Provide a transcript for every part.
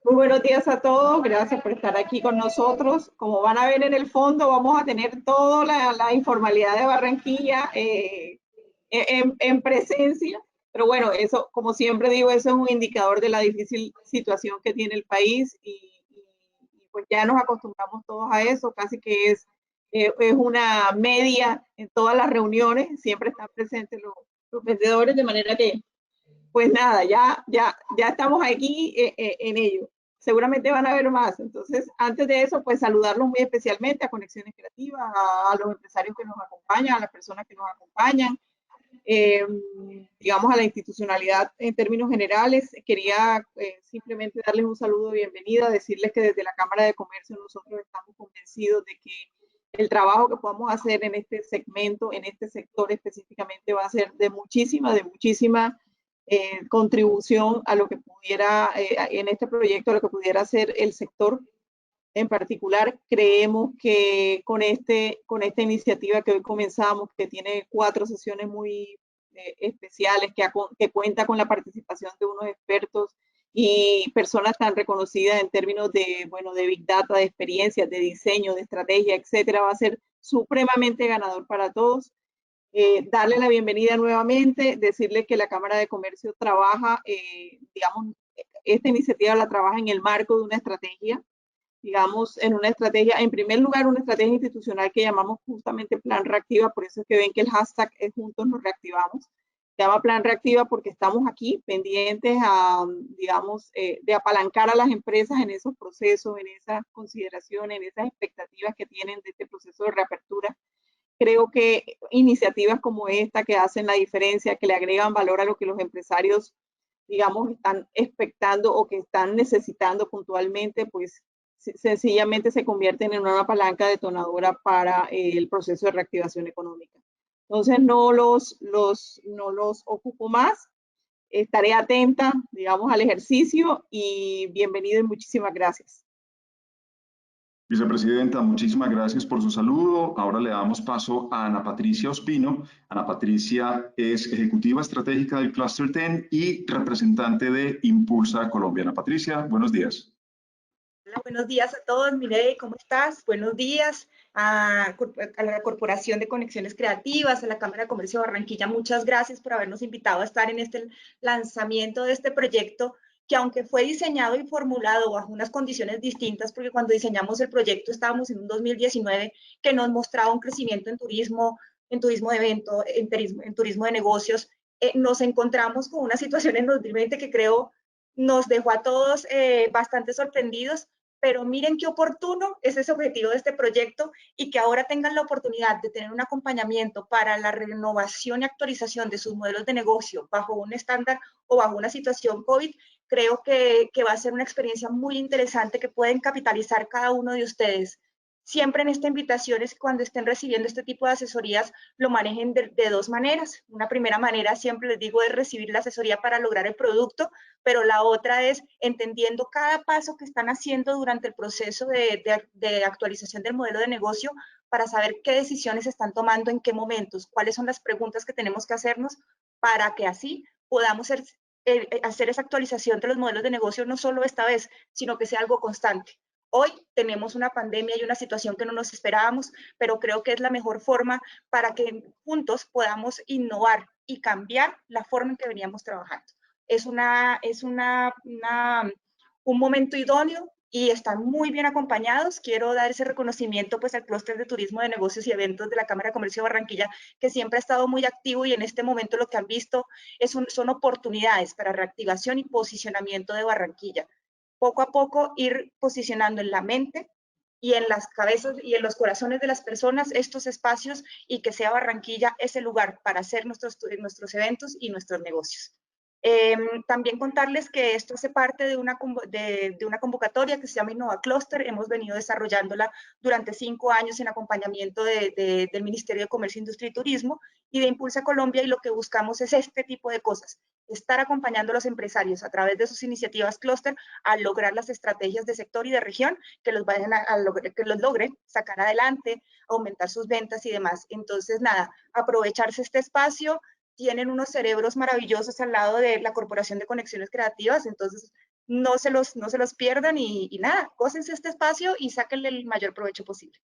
Muy buenos días a todos, gracias por estar aquí con nosotros. Como van a ver en el fondo, vamos a tener toda la informalidad de Barranquilla en presencia, pero bueno, eso, como siempre digo, eso es un indicador de la difícil situación que tiene el país y pues ya nos acostumbramos todos a eso, casi que es una media en todas las reuniones, siempre están presentes los vendedores, de manera que pues nada, ya estamos aquí en ello. Seguramente van a haber más. Entonces, antes de eso, pues saludarlos muy especialmente a Conexiones Creativas, a los empresarios que nos acompañan, a las personas que nos acompañan, eh, digamos a la institucionalidad en términos generales. Quería simplemente darles un saludo de bienvenida, decirles que desde la Cámara de Comercio nosotros estamos convencidos de que el trabajo que podamos hacer en este segmento, en este sector específicamente, va a ser de muchísima contribución a lo que pudiera, en este proyecto, a lo que pudiera hacer el sector en particular. Creemos que con esta iniciativa que hoy comenzamos, que tiene 4 sesiones muy especiales, que cuenta con la participación de unos expertos y personas tan reconocidas en términos de, bueno, de Big Data, de experiencias, de diseño, de estrategia, etcétera, va a ser supremamente ganador para todos. Darle la bienvenida nuevamente, decirle que la Cámara de Comercio trabaja, digamos, esta iniciativa la trabaja en el marco de una estrategia, digamos, en una estrategia, en primer lugar, una estrategia institucional que llamamos justamente Plan Reactiva, por eso es que ven que el hashtag es Juntos nos reactivamos. Se llama Plan Reactiva porque estamos aquí pendientes a, digamos, de apalancar a las empresas en esos procesos, en esas consideraciones, en esas expectativas que tienen de este proceso de reapertura. Creo que iniciativas como esta que hacen la diferencia, que le agregan valor a lo que los empresarios, digamos, están expectando o que están necesitando puntualmente, pues sencillamente se convierten en una palanca detonadora para el proceso de reactivación económica. Entonces, no los ocupo más. Estaré atenta, digamos, al ejercicio y bienvenido y muchísimas gracias. Vicepresidenta, muchísimas gracias por su saludo. Ahora le damos paso a Ana Patricia Ospino. Ana Patricia es ejecutiva estratégica del Cluster 10 y representante de Impulsa Colombia. Ana Patricia, buenos días. Hola, buenos días a todos. Mireille, ¿cómo estás? Buenos días a la Corporación de Conexiones Creativas, a la Cámara de Comercio de Barranquilla. Muchas gracias por habernos invitado a estar en este lanzamiento de este proyecto que, aunque fue diseñado y formulado bajo unas condiciones distintas, porque cuando diseñamos el proyecto estábamos en un 2019 que nos mostraba un crecimiento en turismo de evento, en turismo de negocios, nos encontramos con una situación en 2020 que creo nos dejó a todos bastante sorprendidos, pero miren qué oportuno es ese objetivo de este proyecto y que ahora tengan la oportunidad de tener un acompañamiento para la renovación y actualización de sus modelos de negocio bajo un estándar o bajo una situación COVID. Creo que va a ser una experiencia muy interesante que pueden capitalizar cada uno de ustedes. Siempre en esta invitación es que cuando estén recibiendo este tipo de asesorías lo manejen de dos maneras. Una primera manera, siempre les digo, es recibir la asesoría para lograr el producto, pero la otra es entendiendo cada paso que están haciendo durante el proceso de actualización del modelo de negocio para saber qué decisiones están tomando, en qué momentos, cuáles son las preguntas que tenemos que hacernos para que así podamos hacer esa actualización de los modelos de negocio no solo esta vez, sino que sea algo constante. Hoy tenemos una pandemia y una situación que no nos esperábamos, pero creo que es la mejor forma para que juntos podamos innovar y cambiar la forma en que veníamos trabajando. Es un momento idóneo y están muy bien acompañados. Quiero dar ese reconocimiento pues al clúster de turismo de negocios y eventos de la Cámara de Comercio de Barranquilla, que siempre ha estado muy activo y en este momento lo que han visto son oportunidades para reactivación y posicionamiento de Barranquilla. Poco a poco ir posicionando en la mente y en las cabezas y en los corazones de las personas estos espacios y que sea Barranquilla ese lugar para hacer nuestros eventos y nuestros negocios. También contarles que esto hace parte de una convocatoria que se llama Innova Cluster. Hemos venido desarrollándola durante 5 años en acompañamiento del Ministerio de Comercio, Industria y Turismo y de Impulsa Colombia, y lo que buscamos es este tipo de cosas, estar acompañando a los empresarios a través de sus iniciativas Cluster a lograr las estrategias de sector y de región que los logren sacar adelante, aumentar sus ventas y demás. Entonces, nada, aprovecharse este espacio. Tienen unos cerebros maravillosos al lado de la Corporación de Conexiones Creativas, entonces no se los pierdan y nada, gócense este espacio y sáquenle el mayor provecho posible.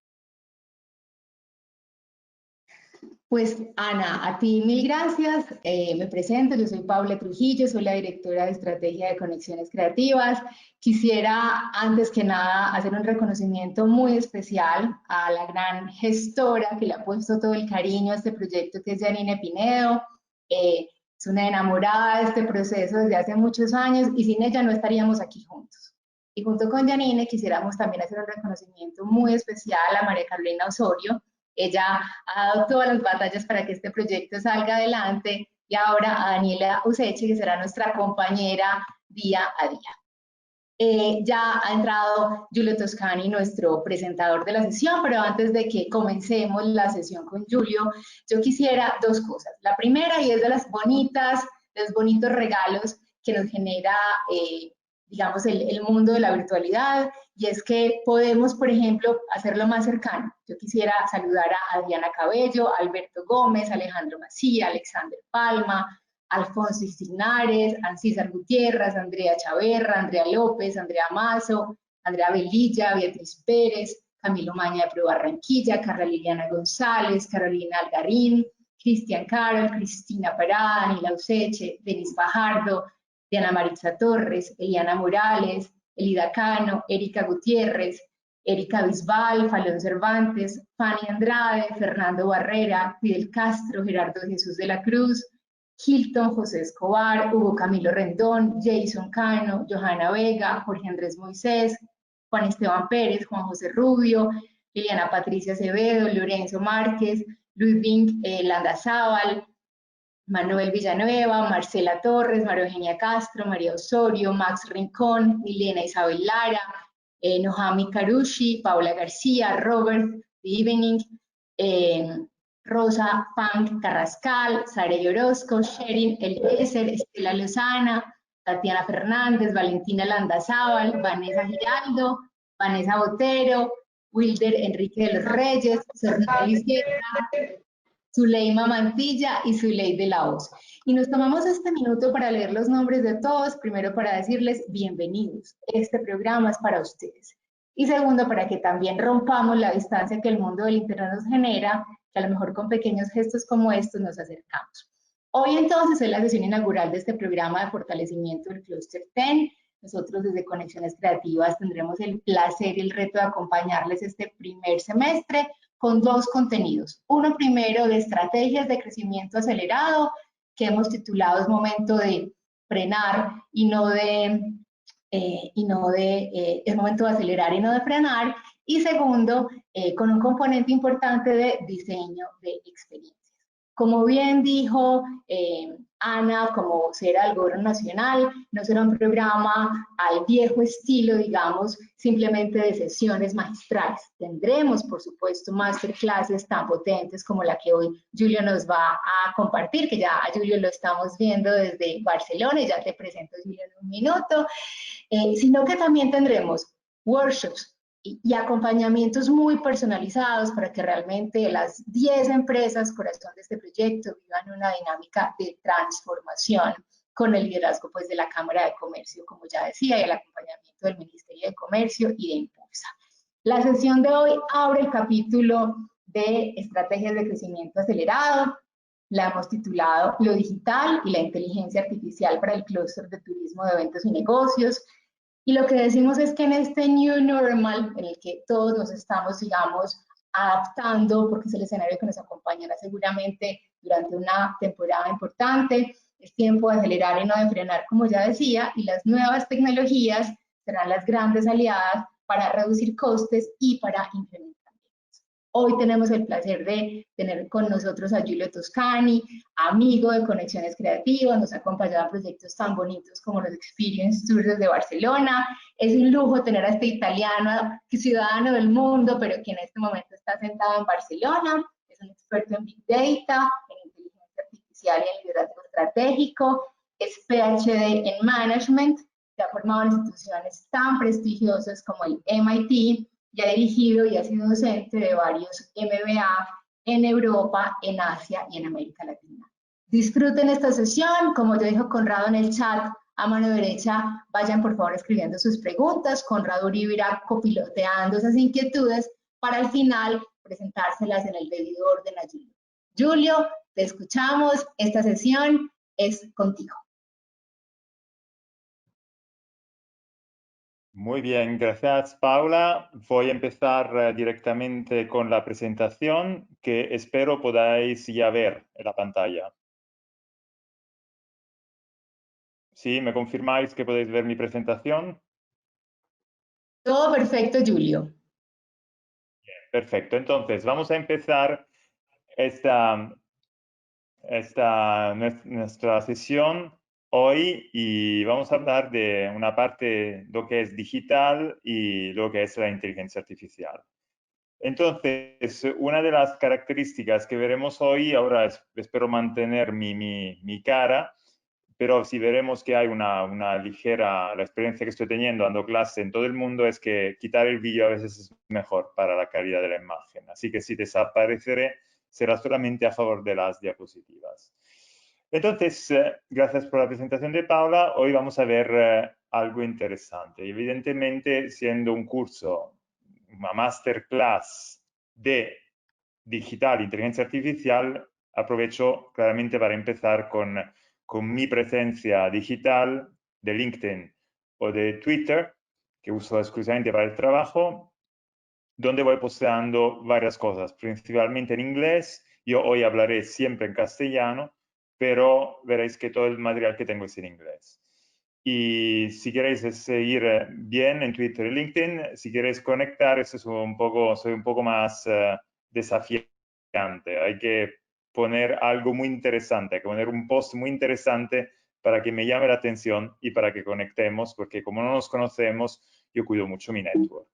Pues Ana, a ti mil gracias. Me presento, yo soy Paula Trujillo, soy la directora de Estrategia de Conexiones Creativas. Quisiera antes que nada hacer un reconocimiento muy especial a la gran gestora que le ha puesto todo el cariño a este proyecto, que es Janine Pinedo. Es una enamorada de este proceso desde hace muchos años y sin ella no estaríamos aquí juntos. Y junto con Janine quisiéramos también hacer un reconocimiento muy especial a María Carolina Osorio. Ella ha dado todas las batallas para que este proyecto salga adelante, y ahora a Daniela Useche, que será nuestra compañera día a día. Ya ha entrado Giulio Toscani, nuestro presentador de la sesión, pero antes de que comencemos la sesión con Giulio, yo quisiera dos cosas. La primera, y es de los bonitos regalos que nos genera digamos, el mundo de la virtualidad, y es que podemos, por ejemplo, hacerlo más cercano. Yo quisiera saludar a Adriana Cabello, Alberto Gómez, Alejandro Macía, Alexander Palma, Alfonso Isignares, Ancísar Gutiérrez, Andrea Chaverra, Andrea López, Andrea Mazo, Andrea Velilla, Beatriz Pérez, Camilo Maña de Pro Barranquilla, Carla Liliana González, Carolina Algarín, Cristian Carol, Cristina Parada, Daniela Useche, Denis Fajardo, Diana Maritza Torres, Eliana Morales, Elida Cano, Erika Gutiérrez, Erika Bisbal, Falón Cervantes, Fanny Andrade, Fernando Barrera, Fidel Castro, Gerardo Jesús de la Cruz, Hilton, José Escobar, Hugo Camilo Rendón, Jason Cano, Johanna Vega, Jorge Andrés Moisés, Juan Esteban Pérez, Juan José Rubio, Liliana Patricia Acevedo, Lorenzo Márquez, Ludwig Landazábal, Manuel Villanueva, Marcela Torres, María Eugenia Castro, María Osorio, Max Rincón, Milena Isabel Lara, Nohami Karushi, Paula García, Robert Evening, Rosa Punk Carrascal, Sara Orozco, Sherin Eliezer, Estela Lozana, Tatiana Fernández, Valentina Landazábal, Vanessa Giraldo, Vanessa Botero, Wilder Enrique de los Reyes, Sornelli Sierra, Zuleima Mantilla y Zuley de la Hoz. Y nos tomamos este minuto para leer los nombres de todos, primero para decirles bienvenidos, este programa es para ustedes. Y segundo, para que también rompamos la distancia que el mundo del Internet nos genera, que a lo mejor con pequeños gestos como estos nos acercamos. Hoy entonces es la sesión inaugural de este programa de fortalecimiento del Cluster 10. Nosotros desde Conexiones Creativas tendremos el placer y el reto de acompañarles este primer semestre con dos contenidos. Uno primero de estrategias de crecimiento acelerado, que hemos titulado Es momento de frenar y es momento de acelerar y no de frenar. Y segundo, con un componente importante de diseño de experiencias. Como bien dijo Ana, como será el Gobierno Nacional, no será un programa al viejo estilo, digamos, simplemente de sesiones magistrales. Tendremos, por supuesto, masterclasses tan potentes como la que hoy Giulio nos va a compartir, que ya a Giulio lo estamos viendo desde Barcelona, y ya te presento, Giulio, en un minuto, sino que también tendremos workshops y acompañamientos muy personalizados para que realmente las 10 empresas corazón de este proyecto vivan una dinámica de transformación con el liderazgo pues, de la Cámara de Comercio, como ya decía, y el acompañamiento del Ministerio de Comercio y de Impulsa. La sesión de hoy abre el capítulo de estrategias de crecimiento acelerado. La hemos titulado Lo digital y la inteligencia artificial para el clúster de turismo, de eventos y negocios. Y lo que decimos es que en este new normal, en el que todos nos estamos, digamos, adaptando, porque es el escenario que nos acompañará seguramente durante una temporada importante, es tiempo de acelerar y no de frenar, como ya decía, y las nuevas tecnologías serán las grandes aliadas para reducir costes y para incrementar. Hoy tenemos el placer de tener con nosotros a Giulio Toscani, amigo de Conexiones Creativas, nos ha acompañado a proyectos tan bonitos como los Experience Tours desde Barcelona. Es un lujo tener a este italiano, ciudadano del mundo, pero que en este momento está sentado en Barcelona. Es un experto en Big Data, en inteligencia artificial y en liderazgo estratégico. Es PhD en Management, se ha formado en instituciones tan prestigiosas como el MIT, y ha dirigido y ha sido docente de varios MBA en Europa, en Asia y en América Latina. Disfruten esta sesión, como ya dijo Conrado en el chat, a mano derecha, vayan por favor escribiendo sus preguntas. Conrado Uribe irá copiloteando esas inquietudes para al final presentárselas en el debido orden a Julio. Julio, te escuchamos. Esta sesión es contigo. Muy bien, gracias Paula. Voy a empezar directamente con la presentación que espero podáis ya ver en la pantalla. ¿Sí? ¿Me confirmáis que podéis ver mi presentación? Todo perfecto, Julio. Perfecto, entonces vamos a empezar nuestra sesión hoy y vamos a hablar de una parte, lo que es digital y lo que es la inteligencia artificial. Entonces, una de las características que veremos hoy, ahora espero mantener mi cara, pero si veremos que hay una ligera, la experiencia que estoy teniendo dando clase en todo el mundo es que quitar el vídeo a veces es mejor para la calidad de la imagen. Así que si desapareceré, será solamente a favor de las diapositivas. Entonces, gracias por la presentación de Paula. Hoy vamos a ver algo interesante. Evidentemente, siendo un curso, una masterclass de digital, inteligencia artificial, aprovecho claramente para empezar con mi presencia digital de LinkedIn o de Twitter, que uso exclusivamente para el trabajo, donde voy posteando varias cosas, principalmente en inglés. Yo hoy hablaré siempre en castellano, pero veréis que todo el material que tengo es en inglés. Y si queréis seguir bien en Twitter y LinkedIn, si queréis conectar, soy un poco más desafiante. Hay que poner algo muy interesante, hay que poner un post muy interesante para que me llame la atención y para que conectemos, porque como no nos conocemos, yo cuido mucho mi network.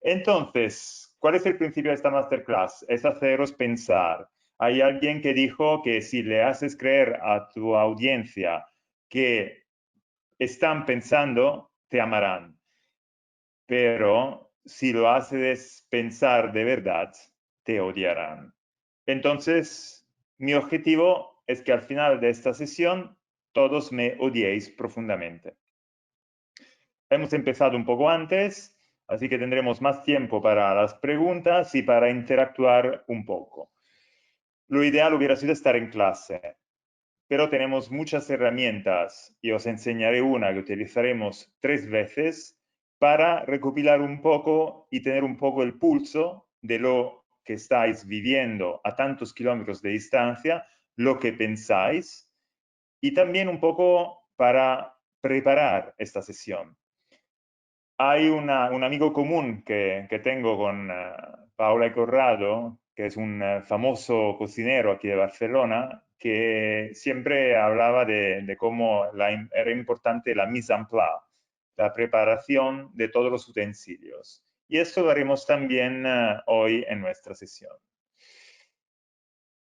Entonces, ¿cuál es el principio de esta masterclass? Es haceros pensar. Hay alguien que dijo que si le haces creer a tu audiencia que están pensando, te amarán. Pero si lo haces pensar de verdad, te odiarán. Entonces, mi objetivo es que al final de esta sesión todos me odiéis profundamente. Hemos empezado un poco antes, así que tendremos más tiempo para las preguntas y para interactuar un poco. Lo ideal hubiera sido estar en clase, pero tenemos muchas herramientas y os enseñaré una que utilizaremos 3 veces para recopilar un poco y tener un poco el pulso de lo que estáis viviendo a tantos kilómetros de distancia, lo que pensáis y también un poco para preparar esta sesión. Hay un amigo común que tengo con Paula y Corrado, que es un famoso cocinero aquí de Barcelona, que siempre hablaba de cómo era importante la mise en place, la preparación de todos los utensilios. Y esto lo haremos también hoy en nuestra sesión.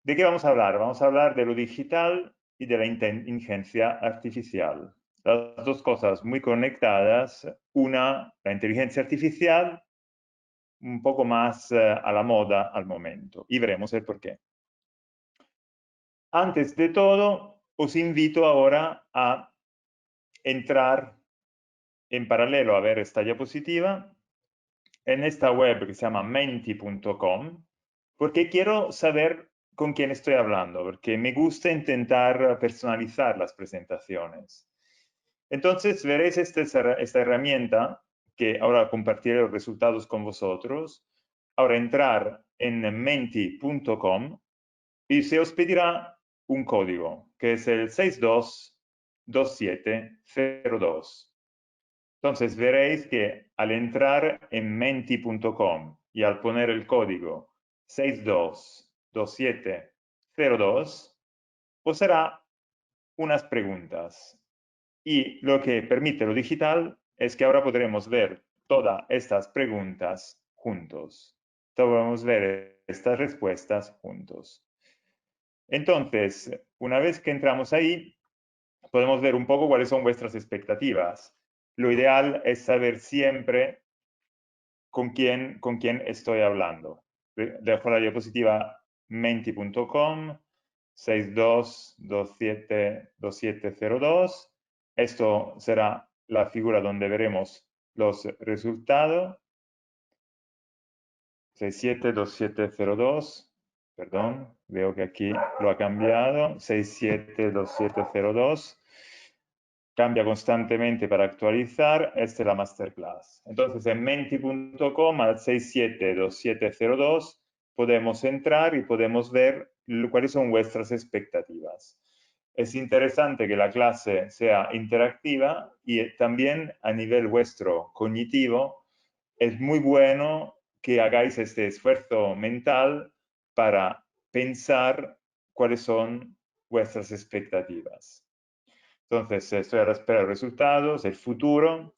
¿De qué vamos a hablar? Vamos a hablar de lo digital y de la inteligencia artificial. Las dos cosas muy conectadas. Una, la inteligencia artificial, un poco más a la moda al momento. Y veremos el por qué. Antes de todo, os invito ahora a entrar en paralelo a ver esta diapositiva en esta web que se llama menti.com, porque quiero saber con quién estoy hablando, porque me gusta intentar personalizar las presentaciones. Entonces veréis esta herramienta, que ahora compartiré los resultados con vosotros. Ahora entrar en menti.com y se os pedirá un código, que es el 622702. Entonces veréis que al entrar en menti.com y al poner el código 622702, os hará unas preguntas. Y lo que permite lo digital es que ahora podremos ver todas estas preguntas juntos. Podremos ver estas respuestas juntos. Entonces, una vez que entramos ahí, podemos ver un poco cuáles son vuestras expectativas. Lo ideal es saber siempre con quién estoy hablando. Dejo la diapositiva menti.com 622702 Esto será la figura donde veremos los resultados. 672702, perdón, veo que aquí lo ha cambiado, 672702, cambia constantemente para actualizar, esta es la masterclass. Entonces en menti.com al 672702 podemos entrar y podemos ver cuáles son vuestras expectativas. Es interesante que la clase sea interactiva y también a nivel vuestro cognitivo es muy bueno que hagáis este esfuerzo mental para pensar cuáles son vuestras expectativas. Entonces, estoy a la espera de resultados, el futuro,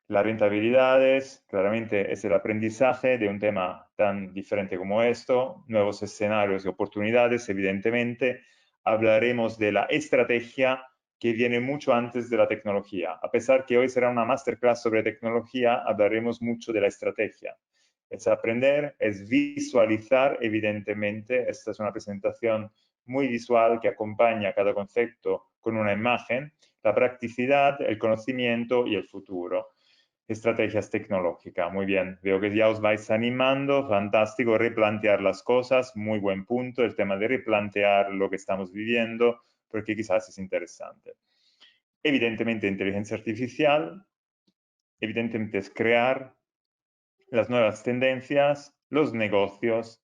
las rentabilidades, claramente es el aprendizaje de un tema tan diferente como esto, nuevos escenarios y oportunidades, evidentemente. Hablaremos de la estrategia que viene mucho antes de la tecnología. A pesar que hoy será una masterclass sobre tecnología, hablaremos mucho de la estrategia. Es aprender, es visualizar, evidentemente. Esta es una presentación muy visual que acompaña cada concepto con una imagen, la practicidad, el conocimiento y el futuro. Estrategias tecnológicas, muy bien. Veo que ya os vais animando, fantástico, replantear las cosas, muy buen punto, el tema de replantear lo que estamos viviendo, porque quizás es interesante. Evidentemente, inteligencia artificial, evidentemente es crear las nuevas tendencias, los negocios,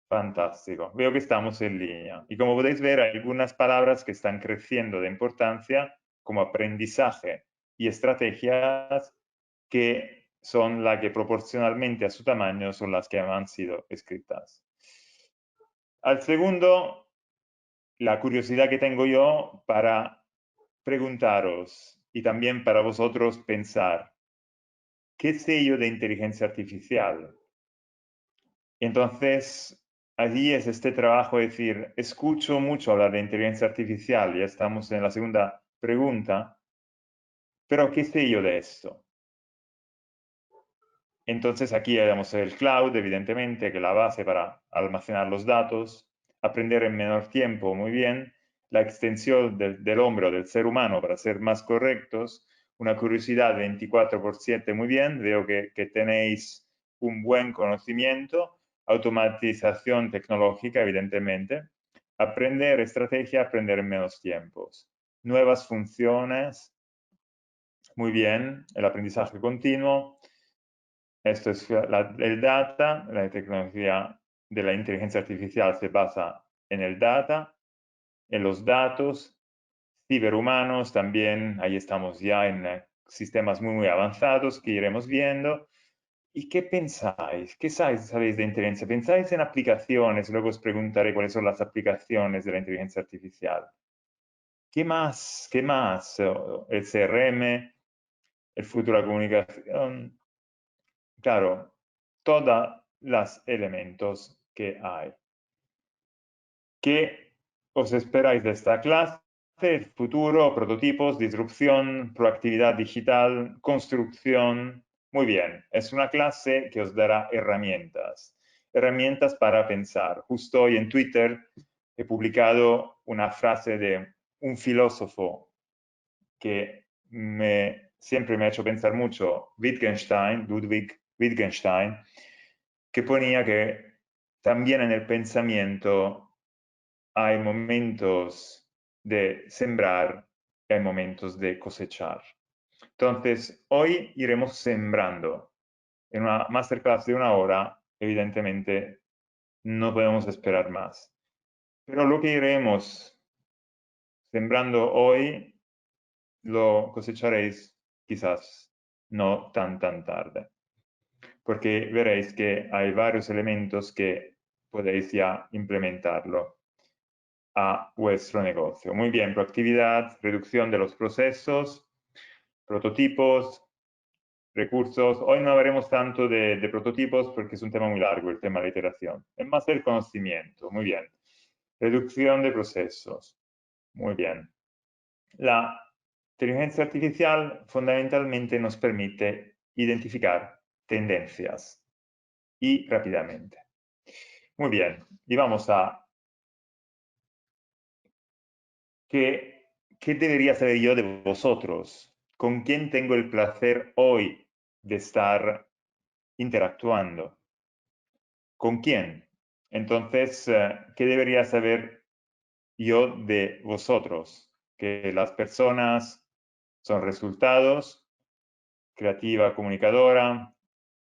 fantástico. Veo que estamos en línea. Y como podéis ver, hay algunas palabras que están creciendo de importancia, como aprendizaje y estrategias, que son las que proporcionalmente a su tamaño son las que han sido escritas. Al segundo, la curiosidad que tengo yo para preguntaros y también para vosotros pensar, ¿qué sé yo de inteligencia artificial? Entonces, allí es este trabajo de decir, escucho mucho hablar de inteligencia artificial, ya estamos en la segunda pregunta, pero ¿qué sé yo de esto? Entonces aquí tenemos el cloud, evidentemente, que es la base para almacenar los datos, aprender en menor tiempo, muy bien, la extensión del hombre o del ser humano para ser más correctos, una curiosidad 24/7, muy bien, veo que tenéis un buen conocimiento, automatización tecnológica, evidentemente, aprender estrategia, aprender en menos tiempos, nuevas funciones, muy bien, el aprendizaje continuo. Esto es el data, la tecnología de la inteligencia artificial se basa en el data, en los datos, ciberhumanos también, ahí estamos ya en sistemas muy avanzados que iremos viendo. ¿Y qué pensáis? ¿Qué sabéis de inteligencia? ¿Pensáis en aplicaciones? Luego os preguntaré cuáles son las aplicaciones de la inteligencia artificial. ¿Qué más? ¿Qué más? El CRM, el futuro de la comunicación. Claro, todos los elementos que hay. ¿Qué os esperáis de esta clase? El futuro, prototipos, disrupción, proactividad digital, construcción. Muy bien, es una clase que os dará herramientas. Herramientas para pensar. Justo hoy en Twitter he publicado una frase de un filósofo que siempre me ha hecho pensar mucho, Ludwig Wittgenstein, que ponía que también en el pensamiento hay momentos de sembrar y hay momentos de cosechar. Entonces, hoy iremos sembrando. En una masterclass de 1 hora, evidentemente, no podemos esperar más. Pero lo que iremos sembrando hoy, lo cosecharéis quizás no tan tarde. Porque veréis que hay varios elementos que podéis ya implementarlo a vuestro negocio. Muy bien, proactividad, reducción de los procesos, prototipos, recursos. Hoy no hablaremos tanto de prototipos porque es un tema muy largo, el tema de la iteración. Es más el conocimiento, muy bien. Reducción de procesos, muy bien. La inteligencia artificial fundamentalmente nos permite identificar tendencias y rápidamente. Muy bien, y vamos a ¿qué debería saber yo de vosotros? ¿Con quién tengo el placer hoy de estar interactuando? ¿Con quién? Entonces, ¿qué debería saber yo de vosotros? Que las personas son resultados, creativa comunicadora,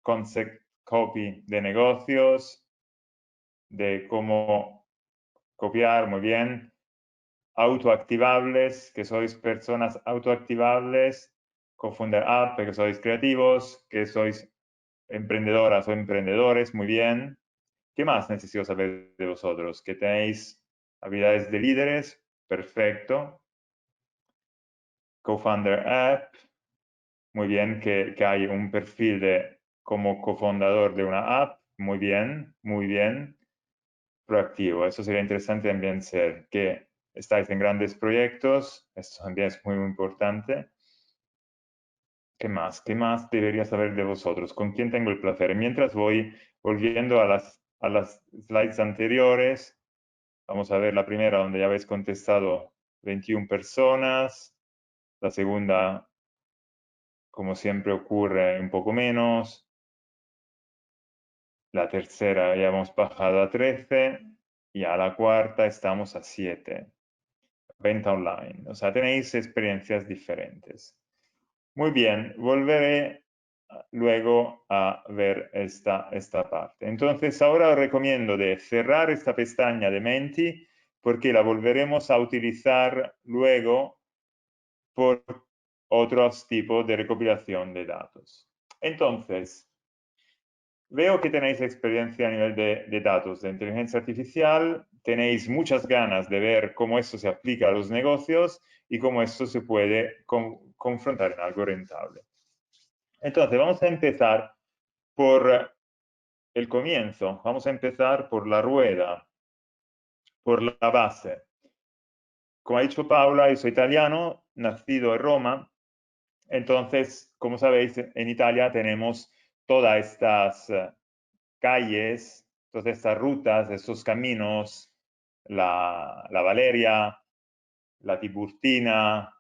concept copy de negocios, de cómo copiar muy bien, autoactivables, que sois personas autoactivables, co-founder app, que sois creativos, que sois emprendedoras o emprendedores, muy bien. ¿Qué más necesito saber de vosotros? Que tenéis habilidades de líderes, perfecto. Co-founder app, muy bien, que hay un perfil de como cofundador de una app, muy bien, muy bien. Proactivo, eso sería interesante también ser, que estáis en grandes proyectos, esto también es muy importante. ¿Qué más? ¿Qué más debería saber de vosotros? ¿Con quién tengo el placer? Mientras voy volviendo a las slides anteriores, vamos a ver la primera donde ya habéis contestado 21 personas, la segunda, como siempre ocurre, un poco menos, la tercera ya hemos bajado a 13 y a la cuarta estamos a 7. Venta online, o sea, tenéis experiencias diferentes. Muy bien, volveré luego a ver esta parte. Entonces, ahora os recomiendo de cerrar esta pestaña de Menti porque la volveremos a utilizar luego por otros tipos de recopilación de datos. Entonces, veo que tenéis experiencia a nivel de datos de inteligencia artificial, tenéis muchas ganas de ver cómo esto se aplica a los negocios y cómo esto se puede confrontar en algo rentable. Entonces, vamos a empezar por el comienzo, vamos a empezar por la rueda, por la base. Como ha dicho Paula, yo soy italiano, nacido en Roma, entonces, como sabéis, en Italia tenemos todas estas calles, todas estas rutas, estos caminos, la Valeria, la Tiburtina,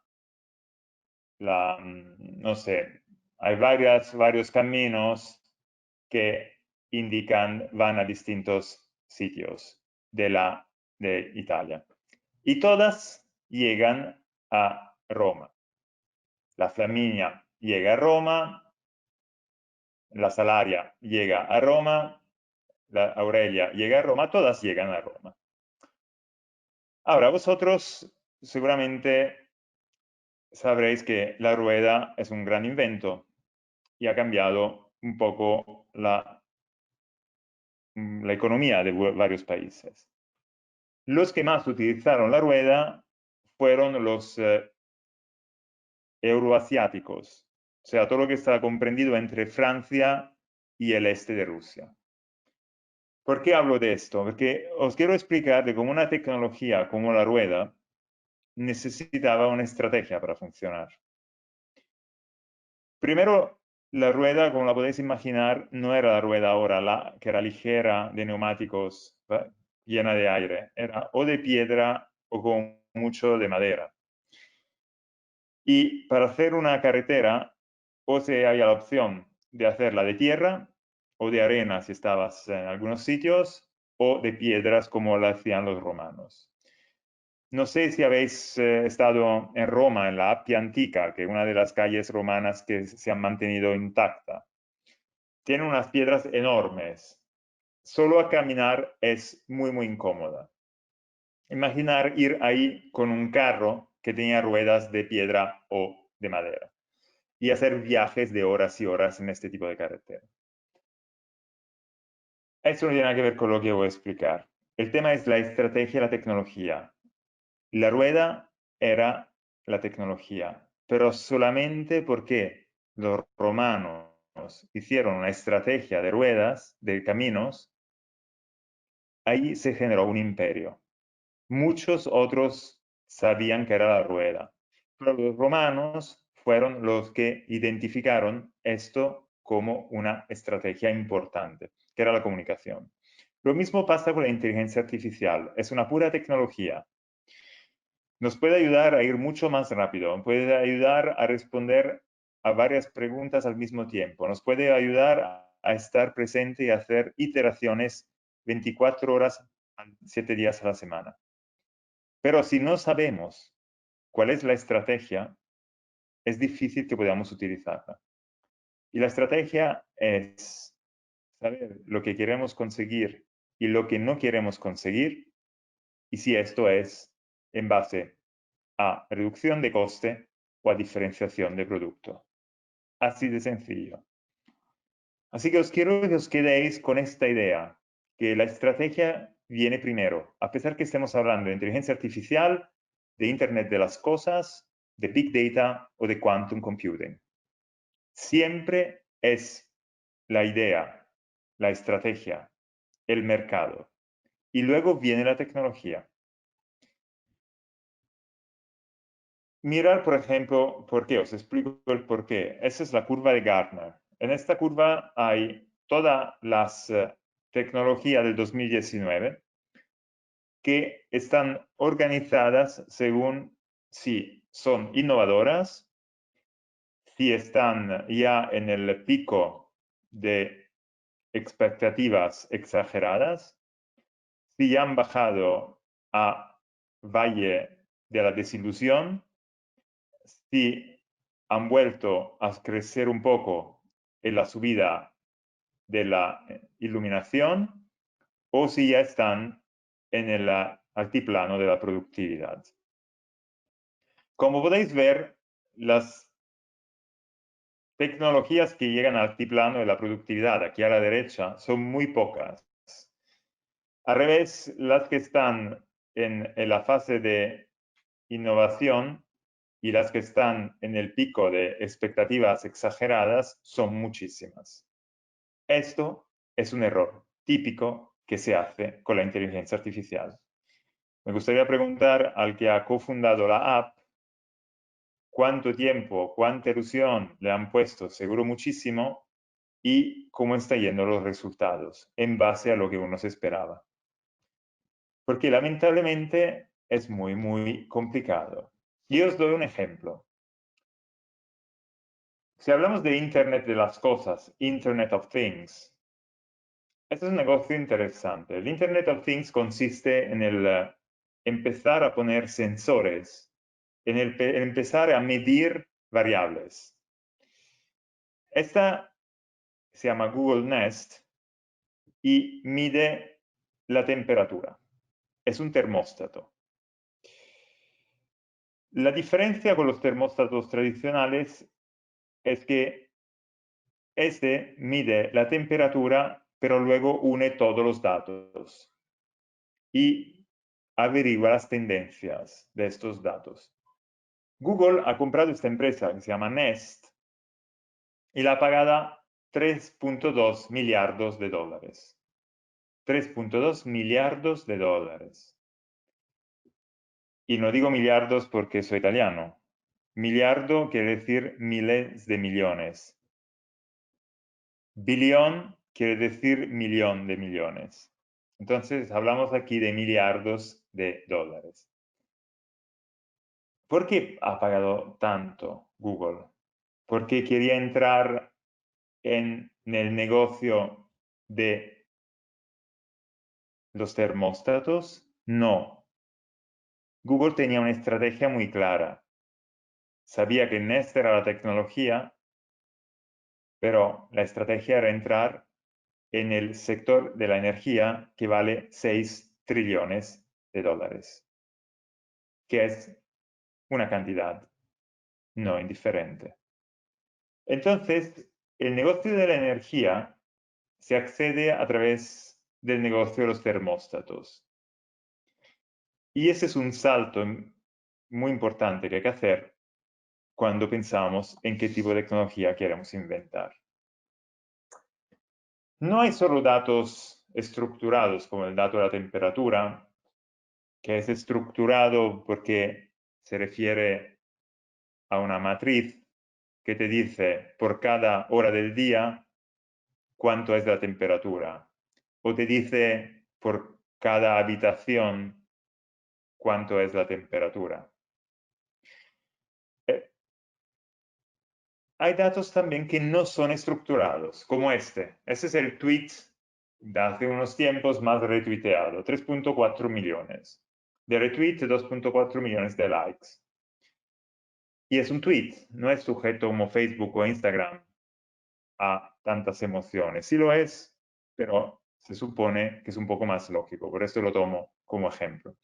no sé, hay varios caminos que indican, van a distintos sitios de Italia. Y todas llegan a Roma. La Flaminia llega a Roma, la Salaria llega a Roma, la Aurelia llega a Roma, todas llegan a Roma. Ahora, vosotros seguramente sabréis que la rueda es un gran invento y ha cambiado un poco la economía de varios países. Los que más utilizaron la rueda fueron los euroasiáticos, o sea, todo lo que está comprendido entre Francia y el este de Rusia. ¿Por qué hablo de esto? Porque os quiero explicar de cómo una tecnología como la rueda necesitaba una estrategia para funcionar. Primero, la rueda, como la podéis imaginar, no era la rueda ahora, que era ligera, de neumáticos, llena de aire. Era o de piedra o con mucho de madera. Y para hacer una carretera, o se había la opción de hacerla de tierra o de arena si estabas en algunos sitios, o de piedras como la hacían los romanos. No sé si habéis estado en Roma, en la Appia Antica, que es una de las calles romanas que se han mantenido intacta. Tiene unas piedras enormes. Solo a caminar es muy, muy incómoda. Imaginar ir ahí con un carro que tenía ruedas de piedra o de madera y hacer viajes de horas y horas en este tipo de carretera. Eso no tiene nada que ver con lo que voy a explicar. El tema es la estrategia y la tecnología. La rueda era la tecnología, pero solamente porque los romanos hicieron una estrategia de ruedas, de caminos, ahí se generó un imperio. Muchos otros sabían que era la rueda, pero los romanos fueron los que identificaron esto como una estrategia importante, que era la comunicación. Lo mismo pasa con la inteligencia artificial, es una pura tecnología. nos puede ayudar a ir mucho más rápido, puede ayudar a responder a varias preguntas al mismo tiempo, nos puede ayudar a estar presente y hacer iteraciones 24 horas, 7 días a la semana. Pero si no sabemos cuál es la estrategia, es difícil que podamos utilizarla. Y la estrategia es saber lo que queremos conseguir y lo que no queremos conseguir, y si esto es en base a reducción de coste o a diferenciación de producto. Así de sencillo. Así que os quiero que os quedéis con esta idea, que la estrategia viene primero, a pesar que estemos hablando de inteligencia artificial, de Internet de las cosas, de Big Data o de Quantum Computing. Siempre es la idea, la estrategia, el mercado. Y luego viene la tecnología. Mirar, por ejemplo, ¿por qué? Os explico el por qué. Esa es la curva de Gartner. En esta curva hay todas las tecnologías del 2019 que están organizadas según si son innovadoras, si están ya en el pico de expectativas exageradas, si ya han bajado a valle de la desilusión, si han vuelto a crecer un poco en la subida de la iluminación o si ya están en el altiplano de la productividad. Como podéis ver, las tecnologías que llegan al altiplano de la productividad, aquí a la derecha, son muy pocas. Al revés, las que están en la fase de innovación y las que están en el pico de expectativas exageradas son muchísimas. Esto es un error típico que se hace con la inteligencia artificial. Me gustaría preguntar al que ha cofundado la app cuánto tiempo, cuánta ilusión le han puesto, seguro muchísimo, y cómo están yendo los resultados en base a lo que uno se esperaba. Porque lamentablemente es muy complicado. Y os doy un ejemplo. Si hablamos de Internet de las cosas, Internet of Things, este es un negocio interesante. El Internet of Things consiste en el empezar a poner sensores, en el empezar a medir variables. Esta se llama Google Nest y mide la temperatura. Es un termóstato. La diferencia con los termóstatos tradicionales es que este mide la temperatura, pero luego une todos los datos y averigua las tendencias de estos datos. Google ha comprado esta empresa que se llama Nest y la ha pagado 3.2 millardos de dólares. 3.2 millardos de dólares. Y no digo millardos porque soy italiano. Miliardo quiere decir miles de millones. Billón quiere decir millón de millones. Entonces, hablamos aquí de millardos de dólares. ¿Por qué ha pagado tanto Google? ¿Porque quería entrar en el negocio de los termóstatos? No. Google tenía una estrategia muy clara. Sabía que Nest era la tecnología, pero la estrategia era entrar en el sector de la energía que vale 6 trillones de dólares, que es una cantidad no indiferente. Entonces, el negocio de la energía se accede a través del negocio de los termóstatos. Y ese es un salto muy importante que hay que hacer cuando pensamos en qué tipo de tecnología queremos inventar. No hay solo datos estructurados como el dato de la temperatura, que es estructurado porque se refiere a una matriz que te dice por cada hora del día cuánto es la temperatura, o te dice por cada habitación cuánto es la temperatura. Hay datos también que no son estructurados, como este. Este es el tweet de hace unos tiempos más retuiteado, 3.4 millones. De retweet, 2.4 millones de likes. Y es un tweet, no es sujeto como Facebook o Instagram a tantas emociones. Sí lo es, pero se supone que es un poco más lógico, por eso lo tomo como ejemplo.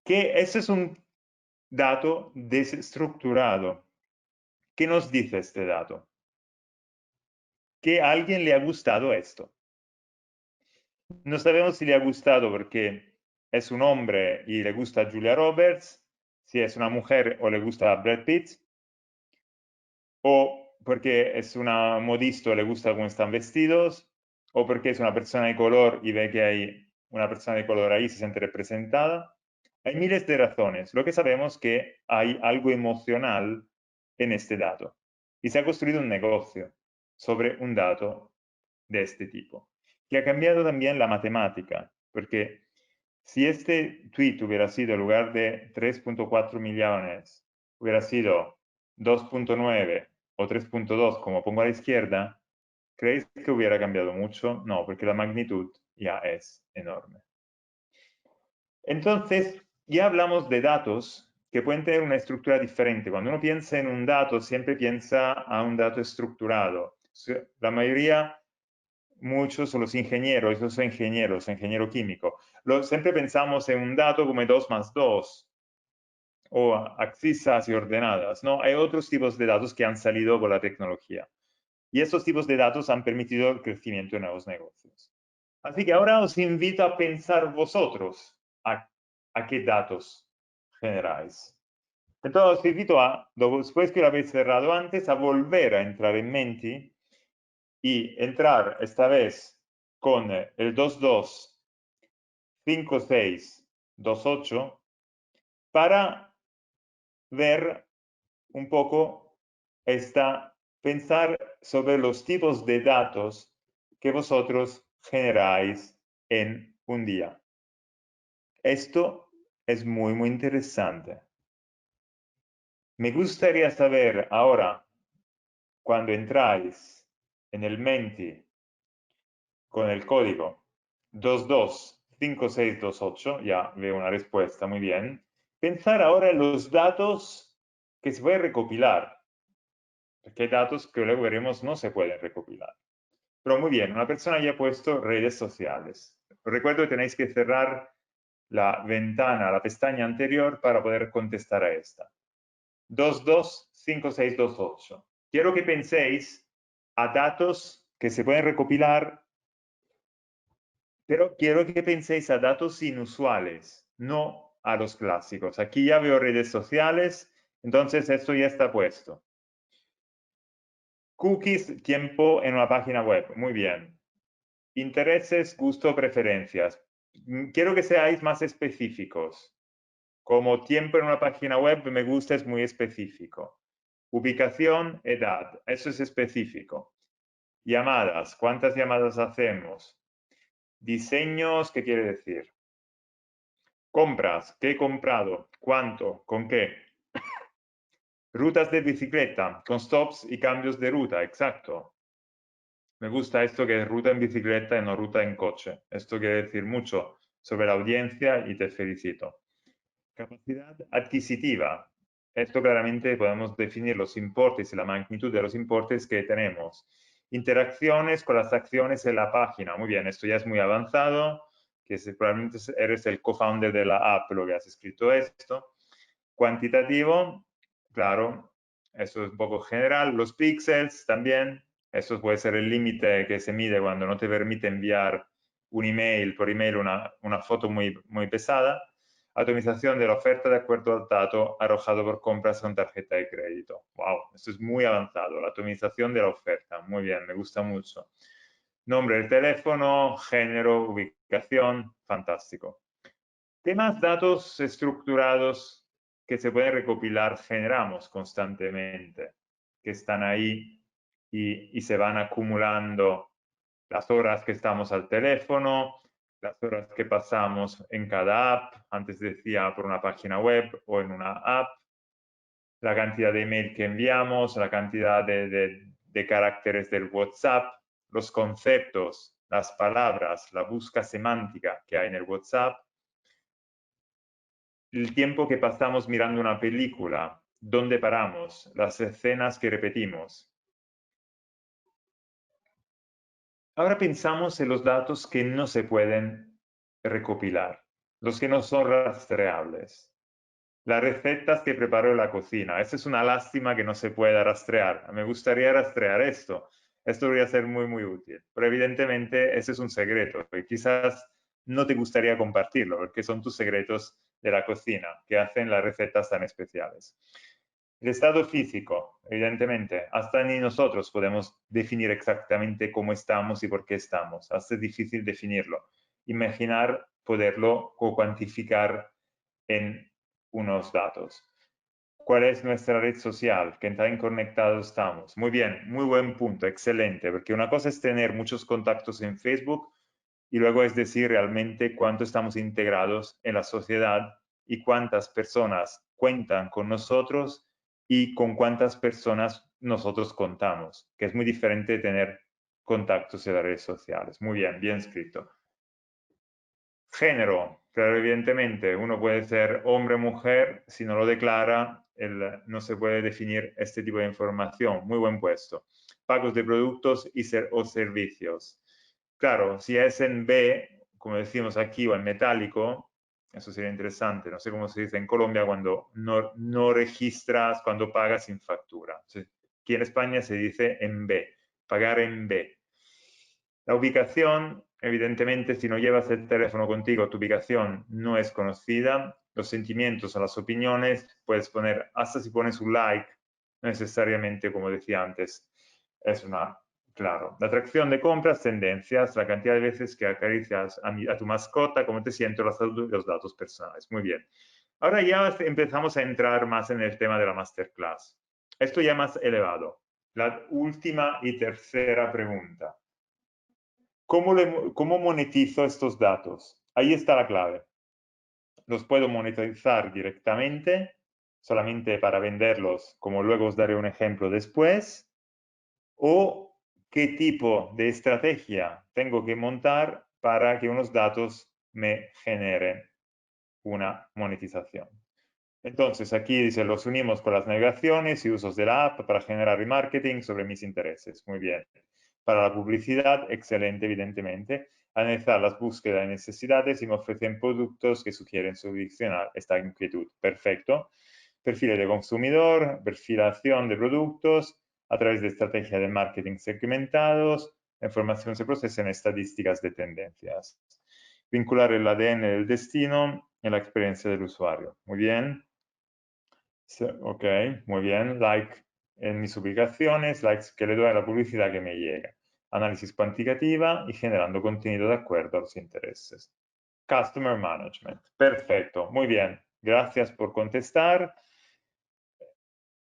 Que ese es un dato desestructurado. ¿Qué nos dice este dato? Que a alguien le ha gustado esto. No sabemos si le ha gustado porque es un hombre y le gusta Julia Roberts, si es una mujer o le gusta Brad Pitt, o porque es una modista o le gusta cómo están vestidos, o porque es una persona de color y ve que hay una persona de color ahí y se siente representada. Hay miles de razones. Lo que sabemos es que hay algo emocional en este dato. Y se ha construido un negocio sobre un dato de este tipo, que ha cambiado también la matemática, porque si este tweet hubiera sido en lugar de 3.4 millones, hubiera sido 2.9 o 3.2, como pongo a la izquierda, ¿creéis que hubiera cambiado mucho? No, porque la magnitud ya es enorme. Entonces, ya hablamos de datos que pueden tener una estructura diferente. Cuando uno piensa en un dato, siempre piensa a un dato estructurado. La mayoría, muchos son los ingenieros, yo soy ingeniero químico. Siempre pensamos en un dato como 2 más 2 o abscisas y ordenadas, ¿no? Hay otros tipos de datos que han salido con la tecnología. Y estos tipos de datos han permitido el crecimiento de nuevos negocios. Así que ahora os invito a pensar vosotros a qué datos generáis. Entonces os invito a, después que lo habéis cerrado antes, a volver a entrar en Menti y entrar esta vez con el 225628 para ver un poco pensar sobre los tipos de datos que vosotros generáis en un día. Esto es muy, muy interesante. Me gustaría saber ahora, cuando entráis en el Menti con el código 225628, ya veo una respuesta, muy bien. Pensar ahora en los datos que se pueden recopilar, porque hay datos que luego veremos no se pueden recopilar. Pero muy bien, una persona ya ha puesto redes sociales. Os recuerdo que tenéis que cerrar la ventana, la pestaña anterior para poder contestar a esta. 225628. Quiero que penséis a datos que se pueden recopilar, pero quiero que penséis a datos inusuales, no a los clásicos. Aquí ya veo redes sociales, entonces esto ya está puesto. Cookies, tiempo en una página web. Muy bien. Intereses, gusto, preferencias. Quiero que seáis más específicos. Como tiempo en una página web, me gusta, es muy específico. Ubicación, edad, eso es específico. Llamadas, ¿cuántas llamadas hacemos? Diseños, ¿qué quiere decir? Compras, ¿qué he comprado? ¿Cuánto? ¿Con qué? Rutas de bicicleta, con stops y cambios de ruta, exacto. Me gusta esto que es ruta en bicicleta y no ruta en coche. Esto quiere decir mucho sobre la audiencia y te felicito. Capacidad adquisitiva. Esto claramente podemos definir los importes y la magnitud de los importes que tenemos. Interacciones con las acciones en la página. Muy bien, esto ya es muy avanzado, que probablemente eres el co-founder de la app, lo que has escrito esto. Cuantitativo, claro, eso es un poco general. Los píxeles también, eso puede ser el límite que se mide cuando no te permite enviar un email, por email una foto muy, muy pesada. Atomización de la oferta de acuerdo al dato arrojado por compras con tarjeta de crédito. Wow, esto es muy avanzado. La atomización de la oferta. Muy bien, me gusta mucho. Nombre del teléfono, género, ubicación, fantástico. ¿Qué más datos estructurados que se pueden recopilar generamos constantemente? Que están ahí y se van acumulando las horas que estamos al teléfono, las horas que pasamos en cada app, antes decía por una página web o en una app, la cantidad de email que enviamos, la cantidad de caracteres del WhatsApp, los conceptos, las palabras, la búsqueda semántica que hay en el WhatsApp, el tiempo que pasamos mirando una película, dónde paramos, las escenas que repetimos. Ahora pensamos en los datos que no se pueden recopilar, los que no son rastreables. Las recetas que preparo en la cocina. Esa es una lástima que no se pueda rastrear. Me gustaría rastrear esto. Esto podría ser muy, muy útil. Pero evidentemente ese es un secreto y quizás no te gustaría compartirlo porque son tus secretos de la cocina que hacen las recetas tan especiales. El estado físico, evidentemente, hasta ni nosotros podemos definir exactamente cómo estamos y por qué estamos. Hasta es difícil definirlo. Imaginar poderlo o cuantificar en unos datos. ¿Cuál es nuestra red social? ¿Qué tan conectados estamos? Muy bien, muy buen punto, excelente, porque una cosa es tener muchos contactos en Facebook y luego es decir realmente cuánto estamos integrados en la sociedad y cuántas personas cuentan con nosotros y con cuántas personas nosotros contamos, que es muy diferente de tener contactos en las redes sociales. Muy bien, bien escrito. Género, claro, evidentemente, uno puede ser hombre o mujer, si no lo declara, no se puede definir este tipo de información. Muy buen puesto. Pagos de productos o servicios. Claro, si es en B, como decimos aquí, o en metálico, eso sería interesante. No sé cómo se dice en Colombia cuando no registras, cuando pagas sin factura. Aquí en España se dice en B, pagar en B. La ubicación, evidentemente, si no llevas el teléfono contigo, tu ubicación no es conocida. Los sentimientos o las opiniones, puedes poner, hasta si pones un like, no necesariamente, como decía antes, es una, claro. La atracción de compras, tendencias, la cantidad de veces que acaricias a tu mascota, cómo te sientes, la salud y los datos personales. Muy bien. Ahora ya empezamos a entrar más en el tema de la masterclass. Esto ya más elevado. La última y tercera pregunta. ¿Cómo monetizo estos datos? Ahí está la clave. Los puedo monetizar directamente, solamente para venderlos, como luego os daré un ejemplo después, o qué tipo de estrategia tengo que montar para que unos datos me generen una monetización. Entonces, aquí dice, los unimos con las navegaciones y usos de la app para generar remarketing sobre mis intereses. Muy bien. Para la publicidad, excelente, evidentemente. Analizar las búsquedas de necesidades y me ofrecen productos que sugieren solucionar esta inquietud. Perfecto. Perfiles de consumidor, perfilación de productos a través de estrategias de marketing segmentados. La información se procesa en estadísticas de tendencias. Vincular el ADN del destino en la experiencia del usuario. Muy bien. Ok, muy bien. Like en mis ubicaciones, likes que le doy a la publicidad que me llega. Análisis cuantitativa y generando contenido de acuerdo a los intereses. Customer Management. Perfecto, muy bien. Gracias por contestar.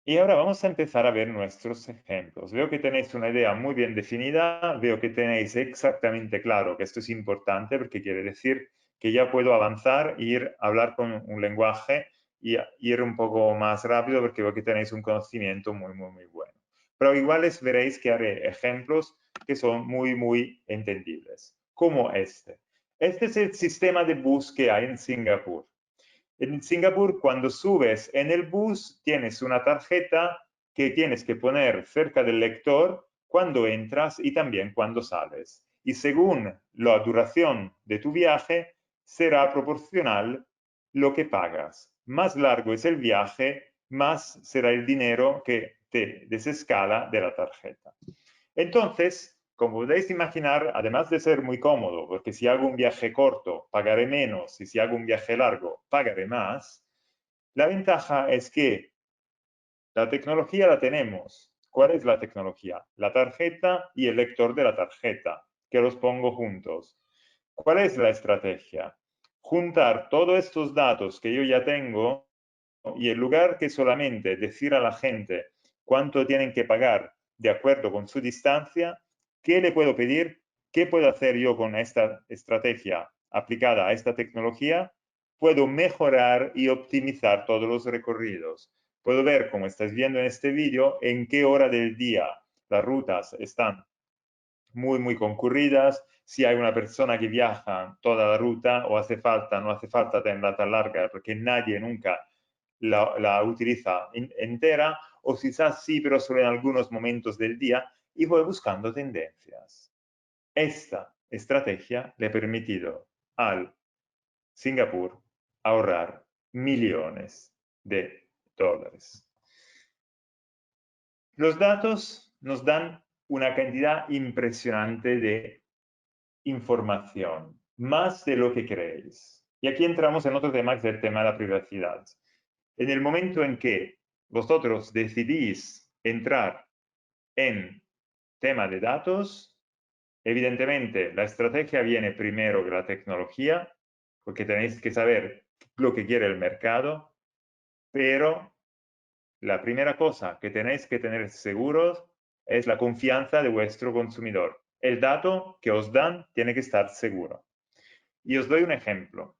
Y ahora vamos a empezar a ver nuestros ejemplos. Veo que tenéis una idea muy bien definida, veo que tenéis exactamente claro que esto es importante porque quiere decir que ya puedo avanzar e ir a hablar con un lenguaje y ir un poco más rápido porque veo que tenéis un conocimiento muy, muy, muy bueno. Pero iguales veréis que haré ejemplos que son muy, muy entendibles, como este. Este es el sistema de bus que hay en Singapur. En Singapur, cuando subes en el bus, tienes una tarjeta que tienes que poner cerca del lector cuando entras y también cuando sales. Y según la duración de tu viaje, será proporcional lo que pagas. Más largo es el viaje, más será el dinero que te desescala de la tarjeta. Entonces, como podéis imaginar, además de ser muy cómodo, porque si hago un viaje corto, pagaré menos, y si hago un viaje largo, pagaré más, la ventaja es que la tecnología la tenemos. ¿Cuál es la tecnología? La tarjeta y el lector de la tarjeta, que los pongo juntos. ¿Cuál es la estrategia? Juntar todos estos datos que yo ya tengo y en lugar que solamente decir a la gente cuánto tienen que pagar de acuerdo con su distancia, ¿qué le puedo pedir? ¿Qué puedo hacer yo con esta estrategia aplicada a esta tecnología, puedo mejorar y optimizar todos los recorridos. Puedo ver, como estáis viendo en este vídeo, en qué hora del día las rutas están muy concurridas, si hay una persona que viaja toda la ruta o hace falta, no hace falta tenerla tan larga porque nadie nunca la utiliza entera, o quizás sí, pero solo en algunos momentos del día, y voy buscando tendencias. Esta estrategia le ha permitido al Singapur ahorrar millones de dólares. Los datos nos dan una cantidad impresionante de información, más de lo que creéis. Y aquí entramos en otro tema, que es el tema de la privacidad. En el momento en que vosotros decidís entrar en tema de datos, evidentemente la estrategia viene primero que la tecnología, porque tenéis que saber lo que quiere el mercado, pero la primera cosa que tenéis que tener seguros es la confianza de vuestro consumidor. El dato que os dan tiene que estar seguro. Y os doy un ejemplo.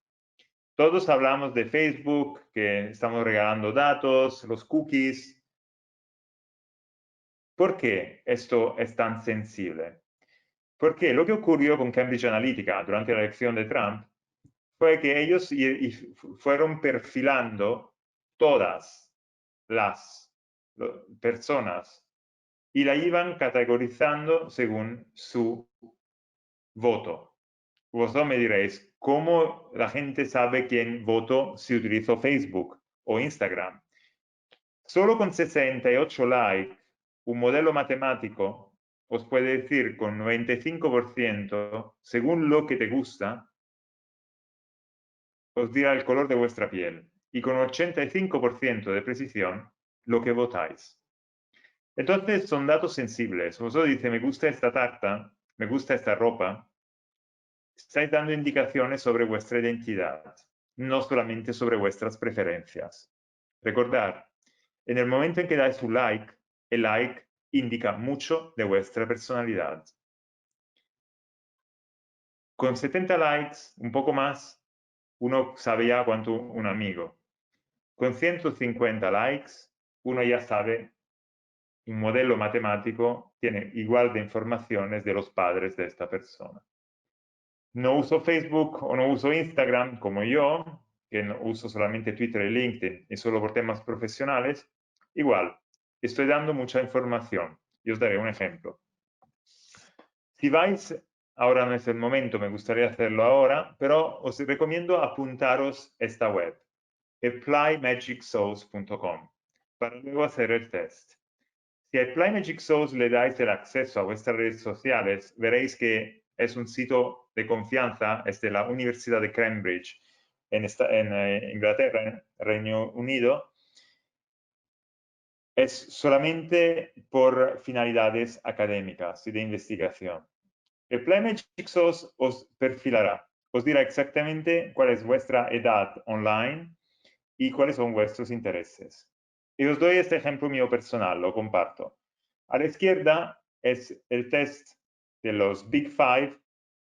Todos hablamos de Facebook, que estamos regalando datos, los cookies. ¿Por qué esto es tan sensible? Porque lo que ocurrió con Cambridge Analytica durante la elección de Trump fue que ellos fueron perfilando todas las personas y la iban categorizando según su voto. Vosotros me diréis, ¿cómo la gente sabe quién votó si utilizó Facebook o Instagram? Solo con 68 likes, un modelo matemático os puede decir con 95%, según lo que te gusta, os dirá el color de vuestra piel, y con 85% de precisión, lo que votáis. Entonces son datos sensibles. Vosotros dice, me gusta esta tarta, me gusta esta ropa. Estáis dando indicaciones sobre vuestra identidad, no solamente sobre vuestras preferencias. Recordad, en el momento en que dais un like, el like indica mucho de vuestra personalidad. Con 70 likes, un poco más, uno sabe ya cuánto un amigo. Con 150 likes, uno ya sabe, un modelo matemático tiene igual de informaciones de los padres de esta persona. No uso Facebook o no uso Instagram como yo, que no uso solamente Twitter y LinkedIn y solo por temas profesionales, igual, estoy dando mucha información. Y os daré un ejemplo. Si vais, ahora no es el momento, me gustaría hacerlo ahora, pero os recomiendo apuntaros esta web, applymagicsauce.com, para luego hacer el test. Si a Apply Magic Sauce le dais el acceso a vuestras redes sociales, veréis que es un sitio de confianza, es de la Universidad de Cambridge en Inglaterra, en Reino Unido. Es solamente por finalidades académicas y de investigación. Apply Magic Sauce os perfilará, os dirá exactamente cuál es vuestra edad online y cuáles son vuestros intereses. Y os doy este ejemplo mío personal, lo comparto. A la izquierda es el test de los Big Five,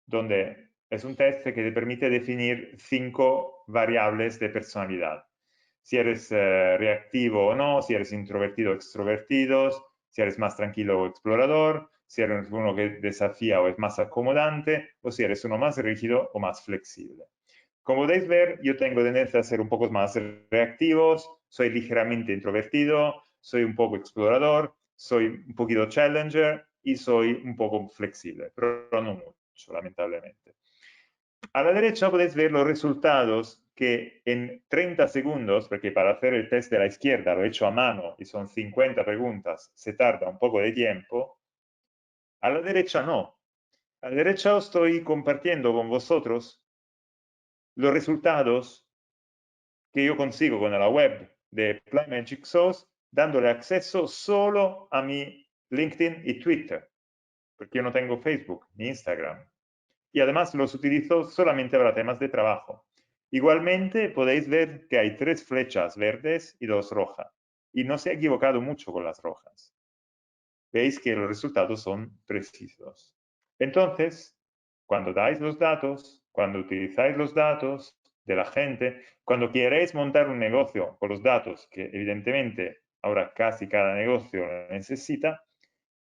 donde es un test que te permite definir 5 variables de personalidad. Si eres reactivo o no, si eres introvertido o extrovertido, si eres más tranquilo o explorador, si eres uno que desafía o es más acomodante, o si eres uno más rígido o más flexible. Como podéis ver, yo tengo tendencia a ser un poco más reactivos, soy ligeramente introvertido, soy un poco explorador, soy un poquito challenger y soy un poco flexible, pero no mucho, lamentablemente. A la derecha podéis ver los resultados que en 30 segundos, porque para hacer el test de la izquierda lo he hecho a mano y son 50 preguntas, se tarda un poco de tiempo. A la derecha no. A la derecha os estoy compartiendo con vosotros los resultados que yo consigo con la web de Apply Magic Sauce, dándole acceso solo a mi LinkedIn y Twitter, porque yo no tengo Facebook ni Instagram. Y además los utilizo solamente para temas de trabajo. Igualmente podéis ver que hay 3 flechas verdes y 2 rojas. Y no se ha equivocado mucho con las rojas. Veis que los resultados son precisos. Entonces, cuando dais los datos, cuando utilizáis los datos de la gente, cuando queréis montar un negocio con los datos, que evidentemente ahora casi cada negocio lo necesita,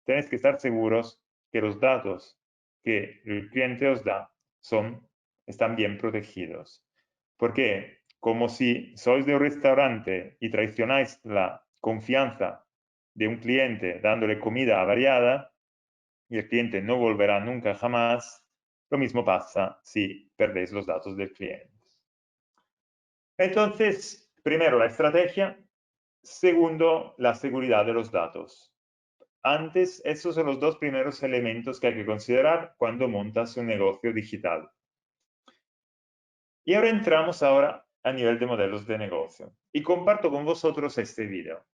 tenéis que estar seguros que los datos que el cliente os da están bien protegidos. Porque como si sois de un restaurante y traicionáis la confianza de un cliente dándole comida avariada y el cliente no volverá nunca jamás, lo mismo pasa si perdéis los datos del cliente. Entonces, primero la estrategia, segundo la seguridad de los datos. Antes, esos son los dos primeros elementos que hay que considerar cuando montas un negocio digital. Y ahora entramos a nivel de modelos de negocio. Y comparto con vosotros este vídeo.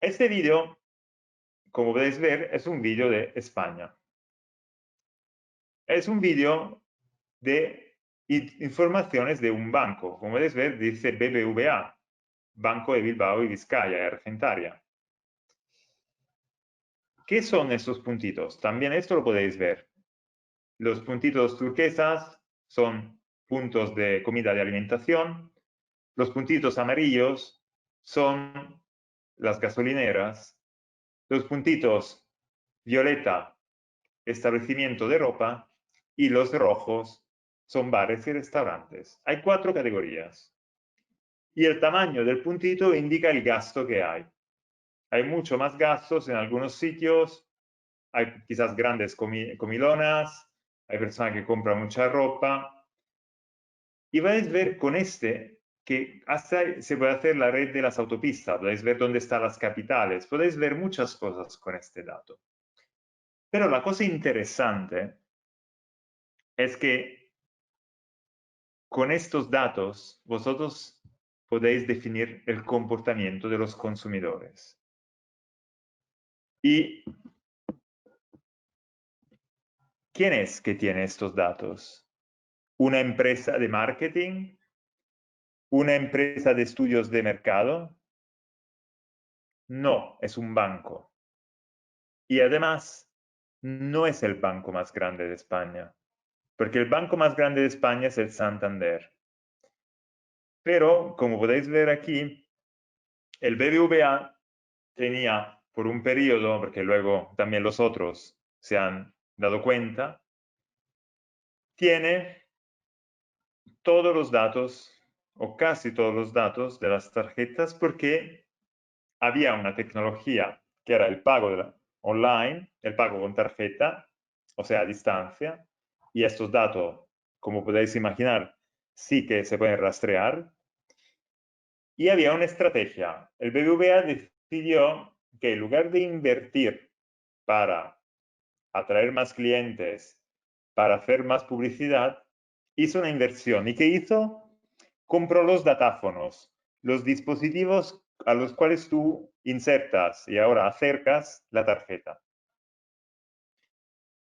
Este vídeo, como podéis ver, es un vídeo de España. Es un vídeo de informaciones de un banco. Como podéis ver, dice BBVA, Banco de Bilbao y Vizcaya, Argentaria. ¿Qué son estos puntitos? También esto lo podéis ver. Los puntitos turquesas son puntos de comida de alimentación. Los puntitos amarillos son las gasolineras. Los puntitos violeta, establecimiento de ropa. Y los rojos son bares y restaurantes. Hay 4 categorías. Y el tamaño del puntito indica el gasto que hay. Hay mucho más gastos en algunos sitios. Hay quizás grandes comilonas. Hay personas que compran mucha ropa. Y vais a ver con este que hasta se puede hacer la red de las autopistas. Podéis ver dónde están las capitales. Podéis ver muchas cosas con este dato. Pero la cosa interesante es que con estos datos vosotros podéis definir el comportamiento de los consumidores. ¿Y quién es que tiene estos datos? ¿Una empresa de marketing? ¿Una empresa de estudios de mercado? No, es un banco. Y además, no es el banco más grande de España, porque el banco más grande de España es el Santander. Pero, como podéis ver aquí, el BBVA tenía por un periodo, porque luego también los otros se han dado cuenta, tiene todos los datos, o casi todos los datos de las tarjetas, porque había una tecnología que era el pago online, el pago con tarjeta, o sea, a distancia, y estos datos, como podéis imaginar, sí que se pueden rastrear. Y había una estrategia. El BBVA decidió que en lugar de invertir para atraer más clientes, para hacer más publicidad, hizo una inversión. ¿Y qué hizo? Compró los datáfonos, los dispositivos a los cuales tú insertas y ahora acercas la tarjeta.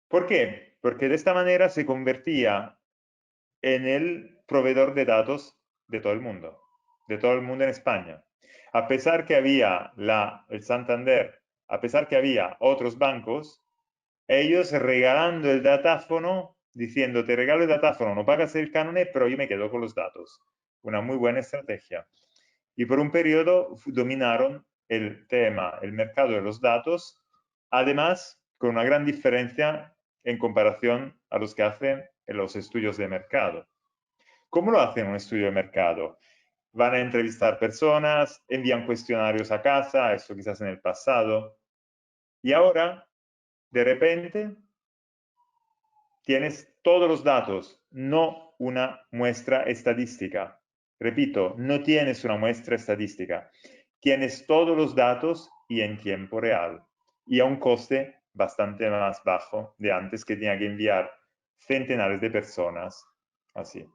¿Por qué? Porque de esta manera se convertía en el proveedor de datos de todo el mundo en España. A pesar que había el Santander, a pesar que había otros bancos, ellos regalando el datáfono, diciendo, te regalo el datáfono, no pagas el canone, pero yo me quedo con los datos. Una muy buena estrategia. Y por un periodo dominaron el tema, el mercado de los datos, además con una gran diferencia en comparación a los que hacen los estudios de mercado. ¿Cómo lo hacen un estudio de mercado? Van a entrevistar personas, envían cuestionarios a casa, eso quizás en el pasado, y ahora, de repente, tienes todos los datos, no una muestra estadística. Repito, no tienes una muestra estadística. Tienes todos los datos y en tiempo real. Y a un coste bastante más bajo de antes, que tenía que enviar centenares de personas. Así.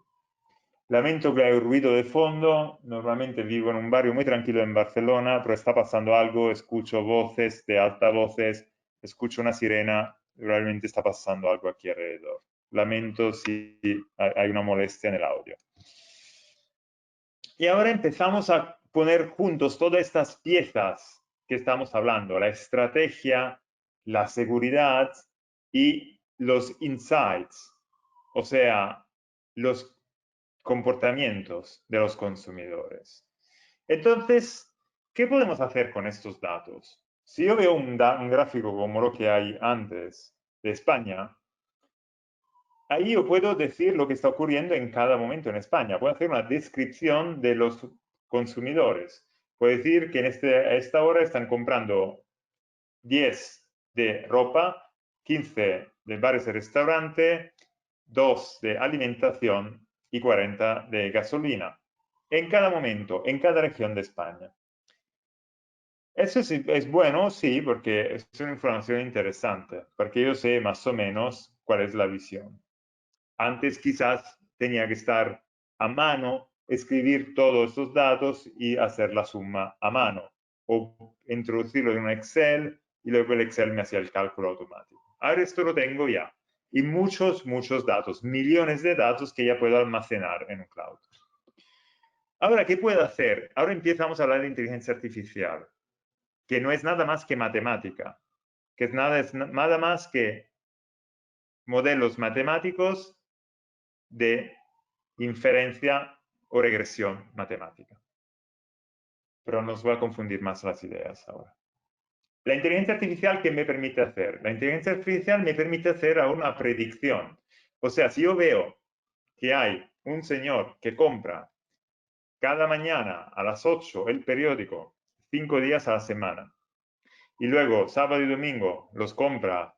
Lamento que hay ruido de fondo. Normalmente vivo en un barrio muy tranquilo en Barcelona, pero está pasando algo. Escucho voces de altavoces, escucho una sirena. Realmente está pasando algo aquí alrededor. Lamento si hay una molestia en el audio. Y ahora empezamos a poner juntos todas estas piezas que estamos hablando, la estrategia, la seguridad y los insights, o sea, los comportamientos de los consumidores. Entonces, ¿qué podemos hacer con estos datos? Si yo veo un gráfico como lo que hay antes de España, ahí yo puedo decir lo que está ocurriendo en cada momento en España. Puedo hacer una descripción de los consumidores. Puedo decir que a esta hora están comprando 10 de ropa, 15 de bares y restaurante, 2 de alimentación y 40 de gasolina. En cada momento, en cada región de España. Eso es bueno, sí, porque es una información interesante, porque yo sé más o menos cuál es la visión. Antes quizás tenía que estar a mano, escribir todos estos datos y hacer la suma a mano, o introducirlo en un Excel y luego el Excel me hacía el cálculo automático. Ahora esto lo tengo ya. Y muchos datos, millones de datos que ya puedo almacenar en un cloud. Ahora, ¿qué puedo hacer? Ahora empezamos a hablar de inteligencia artificial, que no es nada más que matemática, que es nada más que modelos matemáticos de inferencia o regresión matemática. Pero nos va a confundir más las ideas ahora. La inteligencia artificial, ¿qué me permite hacer? La inteligencia artificial me permite hacer una predicción. O sea, si yo veo que hay un señor que compra cada mañana a las 8 el periódico 5 días a la semana y luego sábado y domingo los compra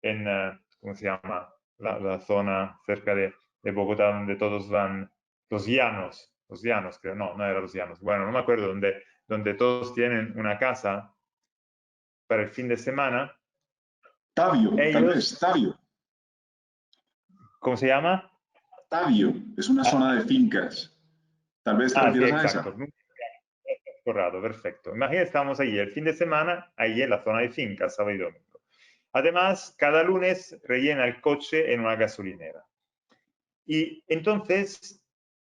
en, ¿cómo se llama? La zona cerca de Bogotá donde todos van, los llanos, creo, no era los llanos, bueno, no me acuerdo, donde todos tienen una casa para el fin de semana. Tabio, tal vez, Tabio. ¿Cómo se llama? Tabio, es una zona de fincas. Tal vez te refieres sí, a exacto. esa. Correcto, perfecto. Imagina, estamos allí el fin de semana, ahí en la zona de fincas, sábado y domingo. Además, cada lunes rellena el coche en una gasolinera. Y entonces,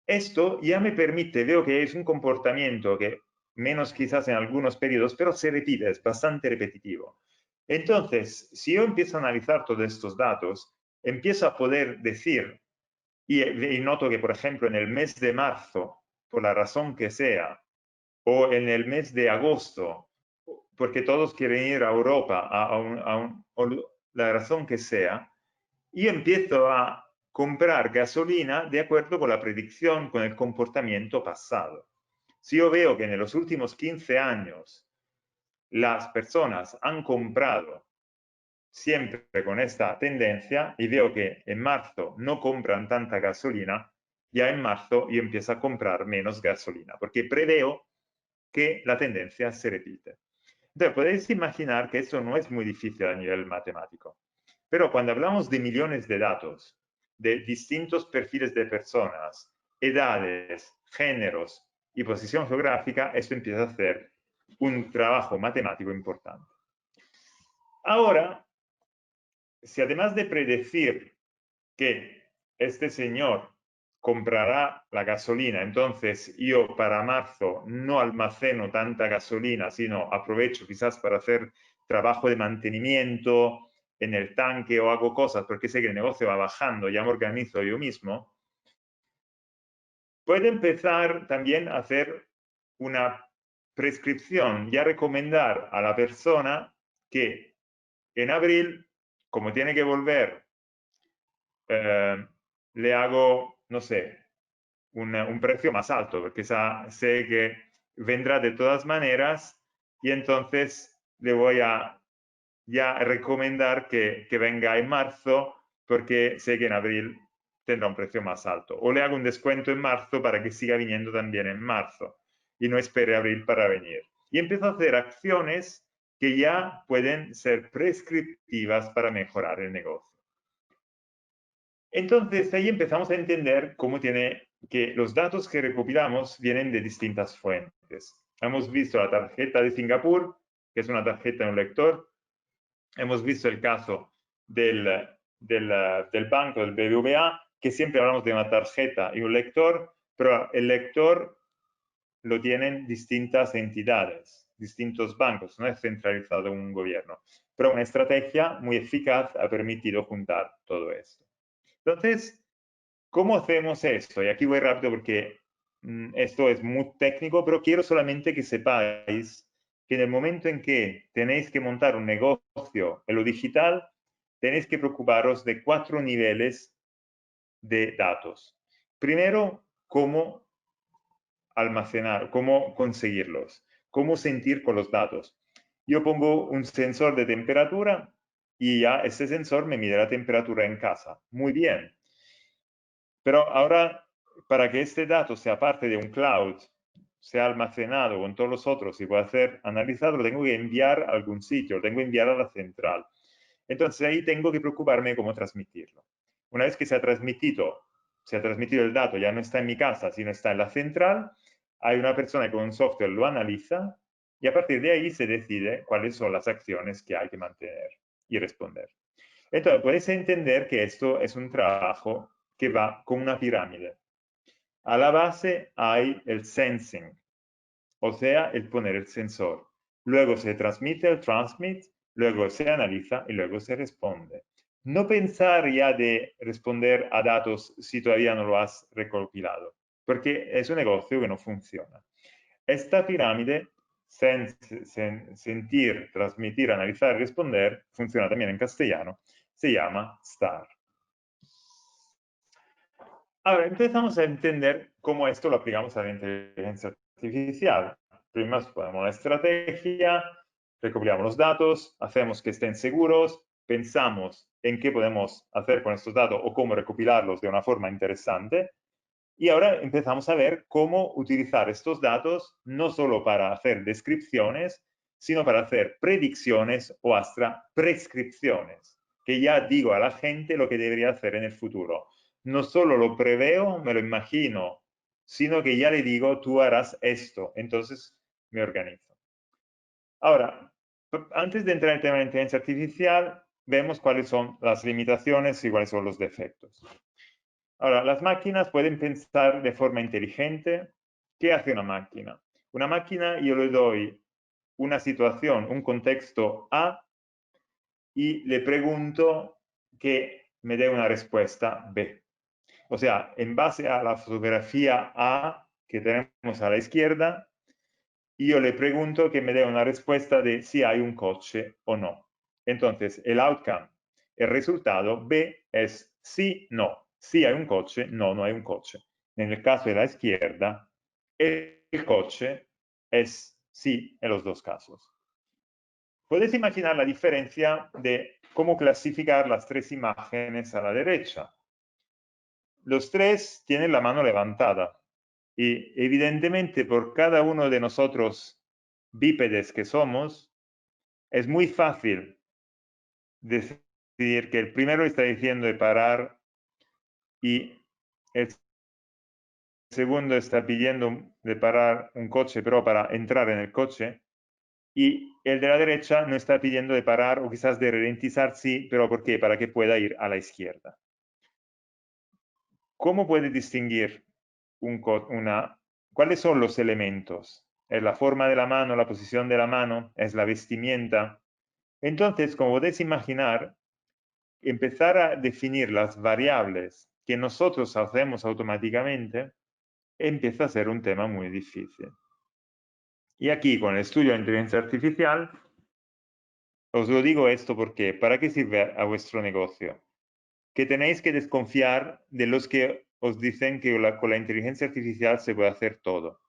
esto ya me permite, veo que es un comportamiento que menos quizás en algunos periodos, pero se repite, es bastante repetitivo. Entonces, si yo empiezo a analizar todos estos datos, empiezo a poder decir, y noto que, por ejemplo, en el mes de marzo, por la razón que sea, o en el mes de agosto, porque todos quieren ir a Europa, la razón que sea, y empiezo a comprar gasolina de acuerdo con la predicción, con el comportamiento pasado. Si yo veo que en los últimos 15 años las personas han comprado siempre con esta tendencia y veo que en marzo no compran tanta gasolina, ya en marzo yo empiezo a comprar menos gasolina, porque preveo que la tendencia se repite. Entonces, podéis imaginar que eso no es muy difícil a nivel matemático. Pero cuando hablamos de millones de datos, de distintos perfiles de personas, edades, géneros y posición geográfica, esto empieza a ser un trabajo matemático importante. Ahora, si además de predecir que este señor comprará la gasolina, entonces yo para marzo no almaceno tanta gasolina, sino aprovecho quizás para hacer trabajo de mantenimiento en el tanque o hago cosas porque sé que el negocio va bajando, ya me organizo yo mismo, puede empezar también a hacer una prescripción, ya recomendar a la persona que en abril, como tiene que volver, le hago, no sé, un precio más alto, porque sé que vendrá de todas maneras y entonces le voy a ya recomendar que venga en marzo porque sé que en abril tendrá un precio más alto. O le hago un descuento en marzo para que siga viniendo también en marzo y no espere abril para venir. Y empiezo a hacer acciones que ya pueden ser prescriptivas para mejorar el negocio. Entonces, ahí empezamos a entender cómo que los datos que recopilamos vienen de distintas fuentes. Hemos visto la tarjeta de Singapur, que es una tarjeta en un lector. Hemos visto el caso del banco, del BBVA, que siempre hablamos de una tarjeta y un lector, pero el lector lo tienen distintas entidades, distintos bancos, no es centralizado en un gobierno. Pero una estrategia muy eficaz ha permitido juntar todo esto. Entonces, ¿Cómo hacemos esto? Y aquí voy rápido porque esto es muy técnico, pero quiero solamente que sepáis que en el momento en que tenéis que montar un negocio en lo digital, tenéis que preocuparos de 4 niveles de datos. Primero, cómo almacenar, cómo conseguirlos, cómo sentir con los datos. Yo pongo un sensor de temperatura y ya ese sensor me mide la temperatura en casa. Muy bien. Pero ahora, para que este dato sea parte de un cloud, sea almacenado con todos los otros y pueda ser analizado, lo tengo que enviar a algún sitio, lo tengo que enviar a la central. Entonces ahí tengo que preocuparme de cómo transmitirlo. Una vez que se ha transmitido el dato, ya no está en mi casa, sino está en la central, hay una persona que con un software lo analiza y a partir de ahí se decide cuáles son las acciones que hay que mantener y responder. Entonces, podéis entender que esto es un trabajo que va con una pirámide. A la base hay el sensing, o sea, el poner el sensor. Luego se transmite el transmit, luego se analiza y luego se responde. No pensar ya de responder a datos si todavía no lo has recopilado, porque es un negocio que no funciona. Esta pirámide, sentir, transmitir, analizar y responder, funciona también en castellano, se llama STAR. Ahora empezamos a entender cómo esto lo aplicamos a la inteligencia artificial. Primero ponemos la estrategia, recopilamos los datos, hacemos que estén seguros, pensamos en qué podemos hacer con estos datos o cómo recopilarlos de una forma interesante. Y ahora empezamos a ver cómo utilizar estos datos no solo para hacer descripciones, sino para hacer predicciones o hasta prescripciones, que ya digo a la gente lo que debería hacer en el futuro. No solo lo preveo, me lo imagino, sino que ya le digo, tú harás esto, entonces me organizo. Ahora, antes de entrar en el tema de la inteligencia artificial, vemos cuáles son las limitaciones y cuáles son los defectos. Ahora, las máquinas pueden pensar de forma inteligente. ¿Qué hace una máquina? Una máquina, yo le doy una situación, un contexto A y le pregunto que me dé una respuesta B. O sea, en base a la fotografía A que tenemos a la izquierda, yo le pregunto que me dé una respuesta de si hay un coche o no. Entonces, el outcome, el resultado B es sí, no. Sí hay un coche, no, no hay un coche. En el caso de la izquierda, el coche es sí en los dos casos. Puedes imaginar la diferencia de cómo clasificar las 3 imágenes a la derecha. Los 3 tienen la mano levantada y evidentemente por cada uno de nosotros bípedes que somos, es muy fácil decidir que el primero está diciendo de parar y el segundo está pidiendo de parar un coche, pero para entrar en el coche, y el de la derecha no está pidiendo de parar o quizás de ralentizar, sí, pero ¿por qué? Para que pueda ir a la izquierda. ¿Cómo puede distinguir cuáles son los elementos? ¿Es la forma de la mano, la posición de la mano? ¿Es la vestimenta? Entonces, como podéis imaginar, empezar a definir las variables que nosotros hacemos automáticamente empieza a ser un tema muy difícil. Y aquí, con el estudio de inteligencia artificial, os lo digo esto porque, ¿para qué sirve a vuestro negocio? Que tenéis que desconfiar de los que os dicen que con la inteligencia artificial se puede hacer todo.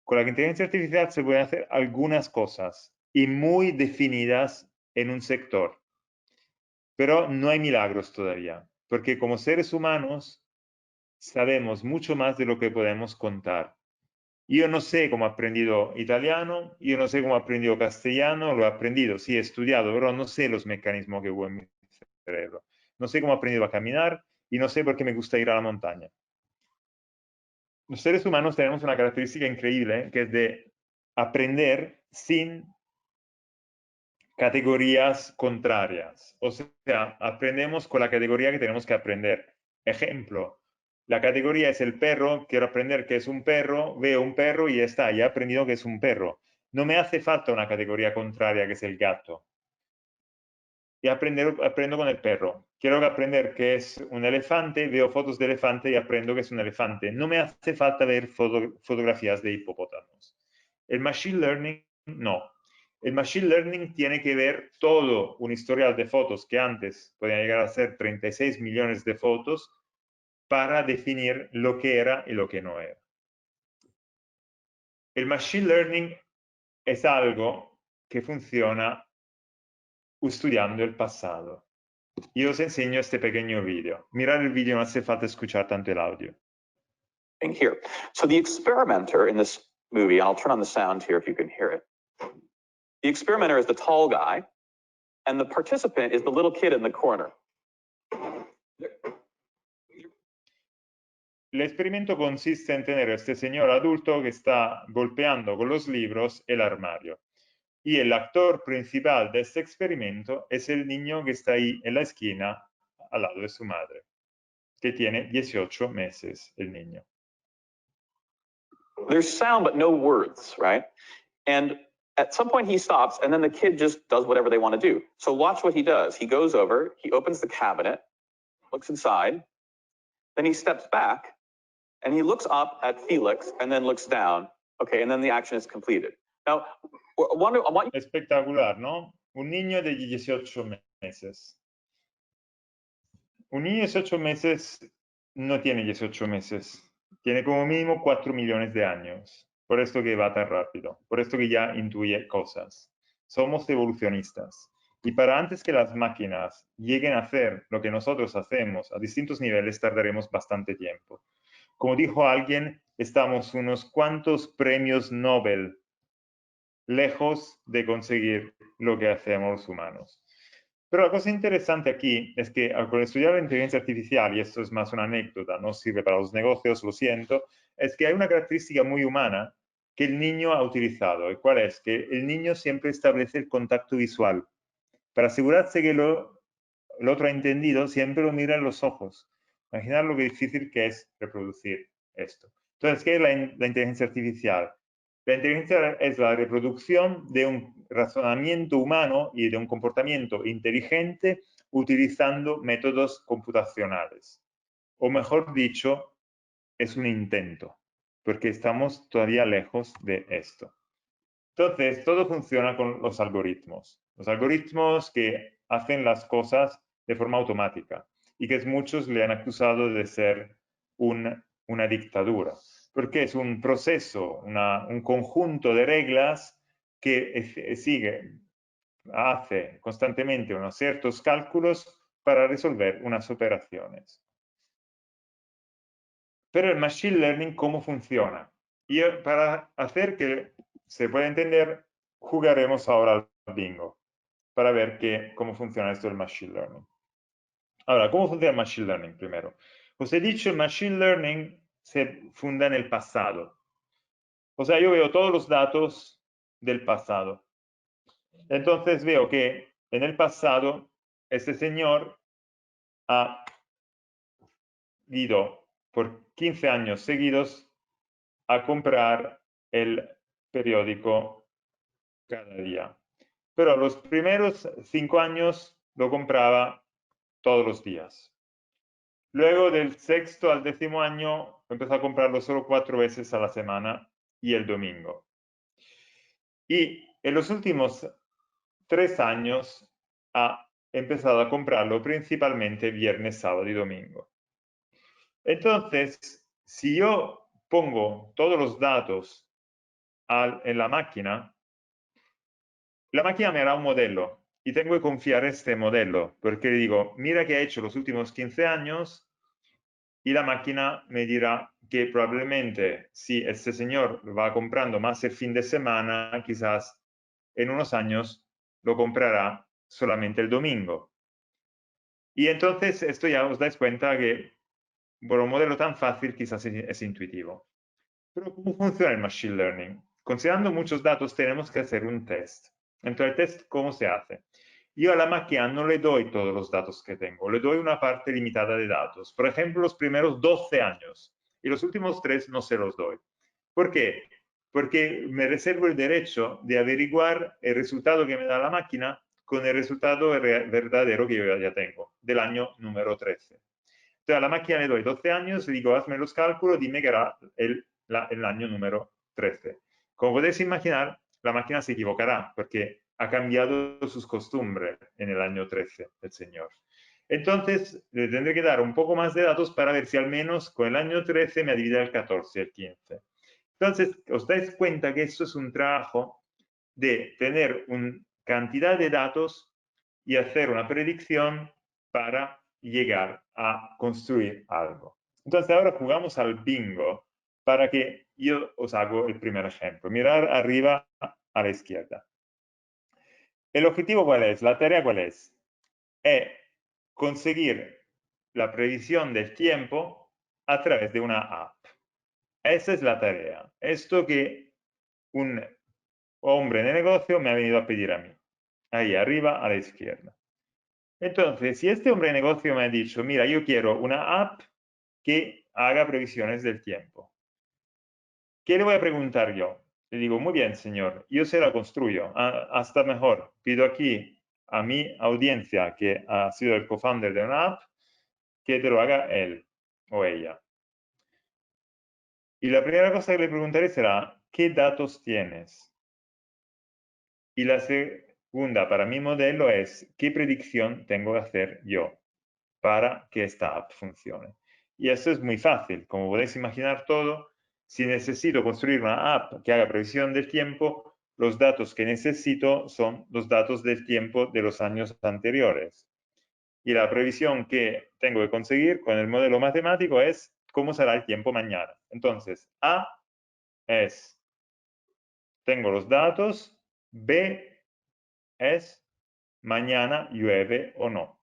Con la inteligencia artificial se pueden hacer algunas cosas y muy definidas en un sector. Pero no hay milagros todavía, porque como seres humanos sabemos mucho más de lo que podemos contar. Yo no sé cómo he aprendido italiano, yo no sé cómo he aprendido castellano, lo he aprendido, sí he estudiado, pero no sé los mecanismos que hubo en mi cerebro. No sé cómo he aprendido a caminar y no sé por qué me gusta ir a la montaña. Los seres humanos tenemos una característica increíble, que es de aprender sin categorías contrarias. O sea, aprendemos con la categoría que tenemos que aprender. Ejemplo, la categoría es el perro, quiero aprender qué es un perro, veo un perro y ya está, ya he aprendido que es un perro. No me hace falta una categoría contraria que es el gato. y aprendo con el perro. Quiero aprender qué es un elefante, veo fotos de elefante y aprendo que es un elefante. No me hace falta ver fotografías de hipopótamos. El Machine Learning, no. El Machine Learning tiene que ver todo un historial de fotos que antes podían llegar a ser 36 millones de fotos para definir lo que era y lo que no era. El Machine Learning es algo que funciona estudiando el pasado. Y os enseño este pequeño vídeo. Mirar el vídeo, no hace falta escuchar tanto el audio. Here. So the experimenter in this movie, and I'll turn on the sound here if you can hear it. The experimenter is the tall guy, and the participant is the little kid in the corner. El experimento consiste en tener a este señor adulto que está golpeando con los libros el armario. Y el actor principal de este experimento es el niño que está ahí en la esquina al lado de su madre, que tiene 18 meses, el niño. There's sound but no words, right? And at some point he stops, and then the kid just does whatever they want to do. So watch what he does. He goes over, he opens the cabinet, looks inside, then he steps back, and he looks up at Felix, and then looks down. Okay, and then the action is completed. Now, Espectacular, ¿no? Un niño de 18 meses. Un niño de 18 meses no tiene 18 meses. Tiene como mínimo 4 millones de años. Por esto que va tan rápido. Por esto que ya intuye cosas. Somos evolucionistas. Y para antes que las máquinas lleguen a hacer lo que nosotros hacemos a distintos niveles, tardaremos bastante tiempo. Como dijo alguien, estamos unos cuantos premios Nobel lejos de conseguir lo que hacemos los humanos. Pero la cosa interesante aquí es que al estudiar la inteligencia artificial, y esto es más una anécdota, no sirve para los negocios, lo siento, es que hay una característica muy humana que el niño ha utilizado. ¿Y cuál es? Que el niño siempre establece el contacto visual. Para asegurarse que el otro ha entendido, siempre lo mira en los ojos. Imaginar lo que difícil que es reproducir esto. Entonces, ¿qué es la inteligencia artificial? La inteligencia es la reproducción de un razonamiento humano y de un comportamiento inteligente utilizando métodos computacionales. O mejor dicho, es un intento, porque estamos todavía lejos de esto. Entonces, todo funciona con los algoritmos. Los algoritmos que hacen las cosas de forma automática y que muchos le han acusado de ser una dictadura. Porque es un proceso, un conjunto de reglas que hace constantemente unos ciertos cálculos para resolver unas operaciones. Pero el Machine Learning, ¿cómo funciona? Y para hacer que se pueda entender, jugaremos ahora al bingo, para ver cómo funciona esto del Machine Learning. Ahora, ¿cómo funciona el Machine Learning primero? Os he dicho, el Machine Learning se funda en el pasado. O sea, yo veo todos los datos del pasado. Entonces veo que en el pasado este señor ha ido por 15 años seguidos a comprar el periódico cada día. Pero los primeros 5 años lo compraba todos los días. Luego del 6º al 10º año empezó a comprarlo solo 4 veces a la semana y el domingo. Y en los últimos 3 años ha empezado a comprarlo principalmente viernes, sábado y domingo. Entonces, si yo pongo todos los datos en la máquina me hará un modelo y tengo que confiar en este modelo porque le digo, mira qué ha hecho los últimos 15 años y la máquina me dirá que probablemente si este señor va comprando más el fin de semana, quizás en unos años lo comprará solamente el domingo. Y entonces esto ya os dais cuenta que por un modelo tan fácil quizás es intuitivo. Pero ¿cómo funciona el Machine Learning? Considerando muchos datos tenemos que hacer un test. Entonces, ¿el test cómo se hace? Yo a la máquina no le doy todos los datos que tengo, le doy una parte limitada de datos. Por ejemplo, los primeros 12 años y los últimos 3 no se los doy. ¿Por qué? Porque me reservo el derecho de averiguar el resultado que me da la máquina con el resultado verdadero que yo ya tengo, del año número 13. Entonces a la máquina le doy 12 años, le digo, hazme los cálculos, dime que era el año número 13. Como podéis imaginar, la máquina se equivocará porque ha cambiado sus costumbres en el año 13 del señor. Entonces, le tendré que dar un poco más de datos para ver si al menos con el año 13 me adivina el 14, el 15. Entonces, os dais cuenta que esto es un trabajo de tener una cantidad de datos y hacer una predicción para llegar a construir algo. Entonces, ahora jugamos al bingo para que yo os hago el primer ejemplo. Mirar arriba a la izquierda. ¿El objetivo cuál es? ¿La tarea cuál es? Es conseguir la previsión del tiempo a través de una app. Esa es la tarea. Esto que un hombre de negocio me ha venido a pedir a mí. Ahí arriba a la izquierda. Entonces, si este hombre de negocio me ha dicho, mira, yo quiero una app que haga previsiones del tiempo. ¿Qué le voy a preguntar yo? Le digo, muy bien, señor, yo se la construyo. Hasta mejor, pido aquí a mi audiencia, que ha sido el co-founder de una app, que te lo haga él o ella. Y la primera cosa que le preguntaré será, ¿qué datos tienes? Y la segunda para mi modelo es, ¿qué predicción tengo que hacer yo para que esta app funcione? Y eso es muy fácil. Como podéis imaginar todo, si necesito construir una app que haga previsión del tiempo, los datos que necesito son los datos del tiempo de los años anteriores. Y la previsión que tengo que conseguir con el modelo matemático es cómo será el tiempo mañana. Entonces, A es, tengo los datos, B es, mañana llueve o no.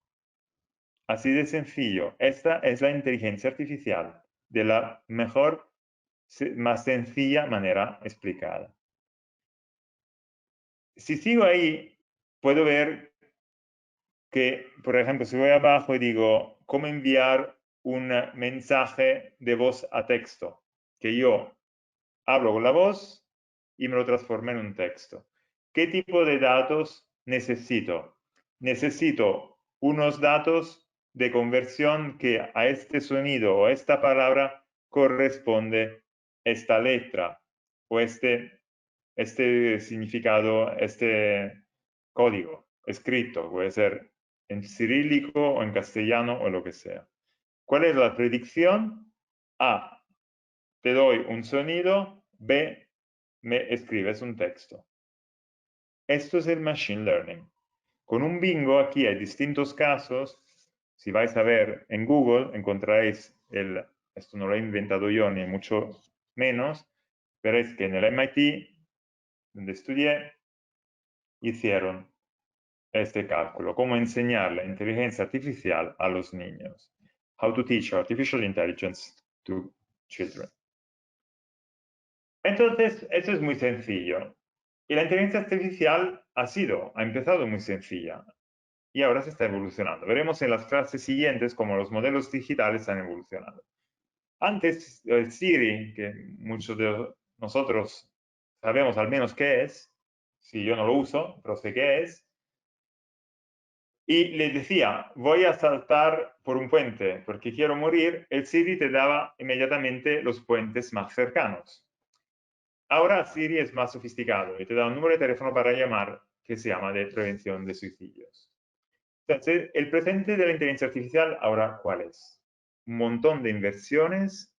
Así de sencillo. Esta es la inteligencia artificial de la mejor, más sencilla manera explicada. Si sigo ahí, puedo ver que, por ejemplo, si voy abajo y digo, ¿cómo enviar un mensaje de voz a texto? Que yo hablo con la voz y me lo transforma en un texto. ¿Qué tipo de datos necesito? Necesito unos datos de conversión que a este sonido o a esta palabra corresponde esta letra o este significado, este código escrito, puede ser en cirílico o en castellano o lo que sea. ¿Cuál es la predicción? A, te doy un sonido, B, me escribes un texto. Esto es el Machine Learning. Con un bingo aquí hay distintos casos. Si vais a ver en Google, encontraréis esto no lo he inventado yo ni mucho menos, veréis que en el MIT, donde estudié, hicieron este cálculo, cómo enseñar la inteligencia artificial a los niños. How to teach artificial intelligence to children. Entonces, eso es muy sencillo. Y la inteligencia artificial ha empezado muy sencilla y ahora se está evolucionando. Veremos en las clases siguientes cómo los modelos digitales han evolucionado. Antes, el Siri, que muchos de nosotros sabemos al menos qué es, si yo no lo uso, pero sé qué es, y le decía, voy a saltar por un puente porque quiero morir, el Siri te daba inmediatamente los puentes más cercanos. Ahora Siri es más sofisticado y te da un número de teléfono para llamar que se llama de prevención de suicidios. Entonces, el presente de la inteligencia artificial ahora, ¿cuál es? Un montón de inversiones,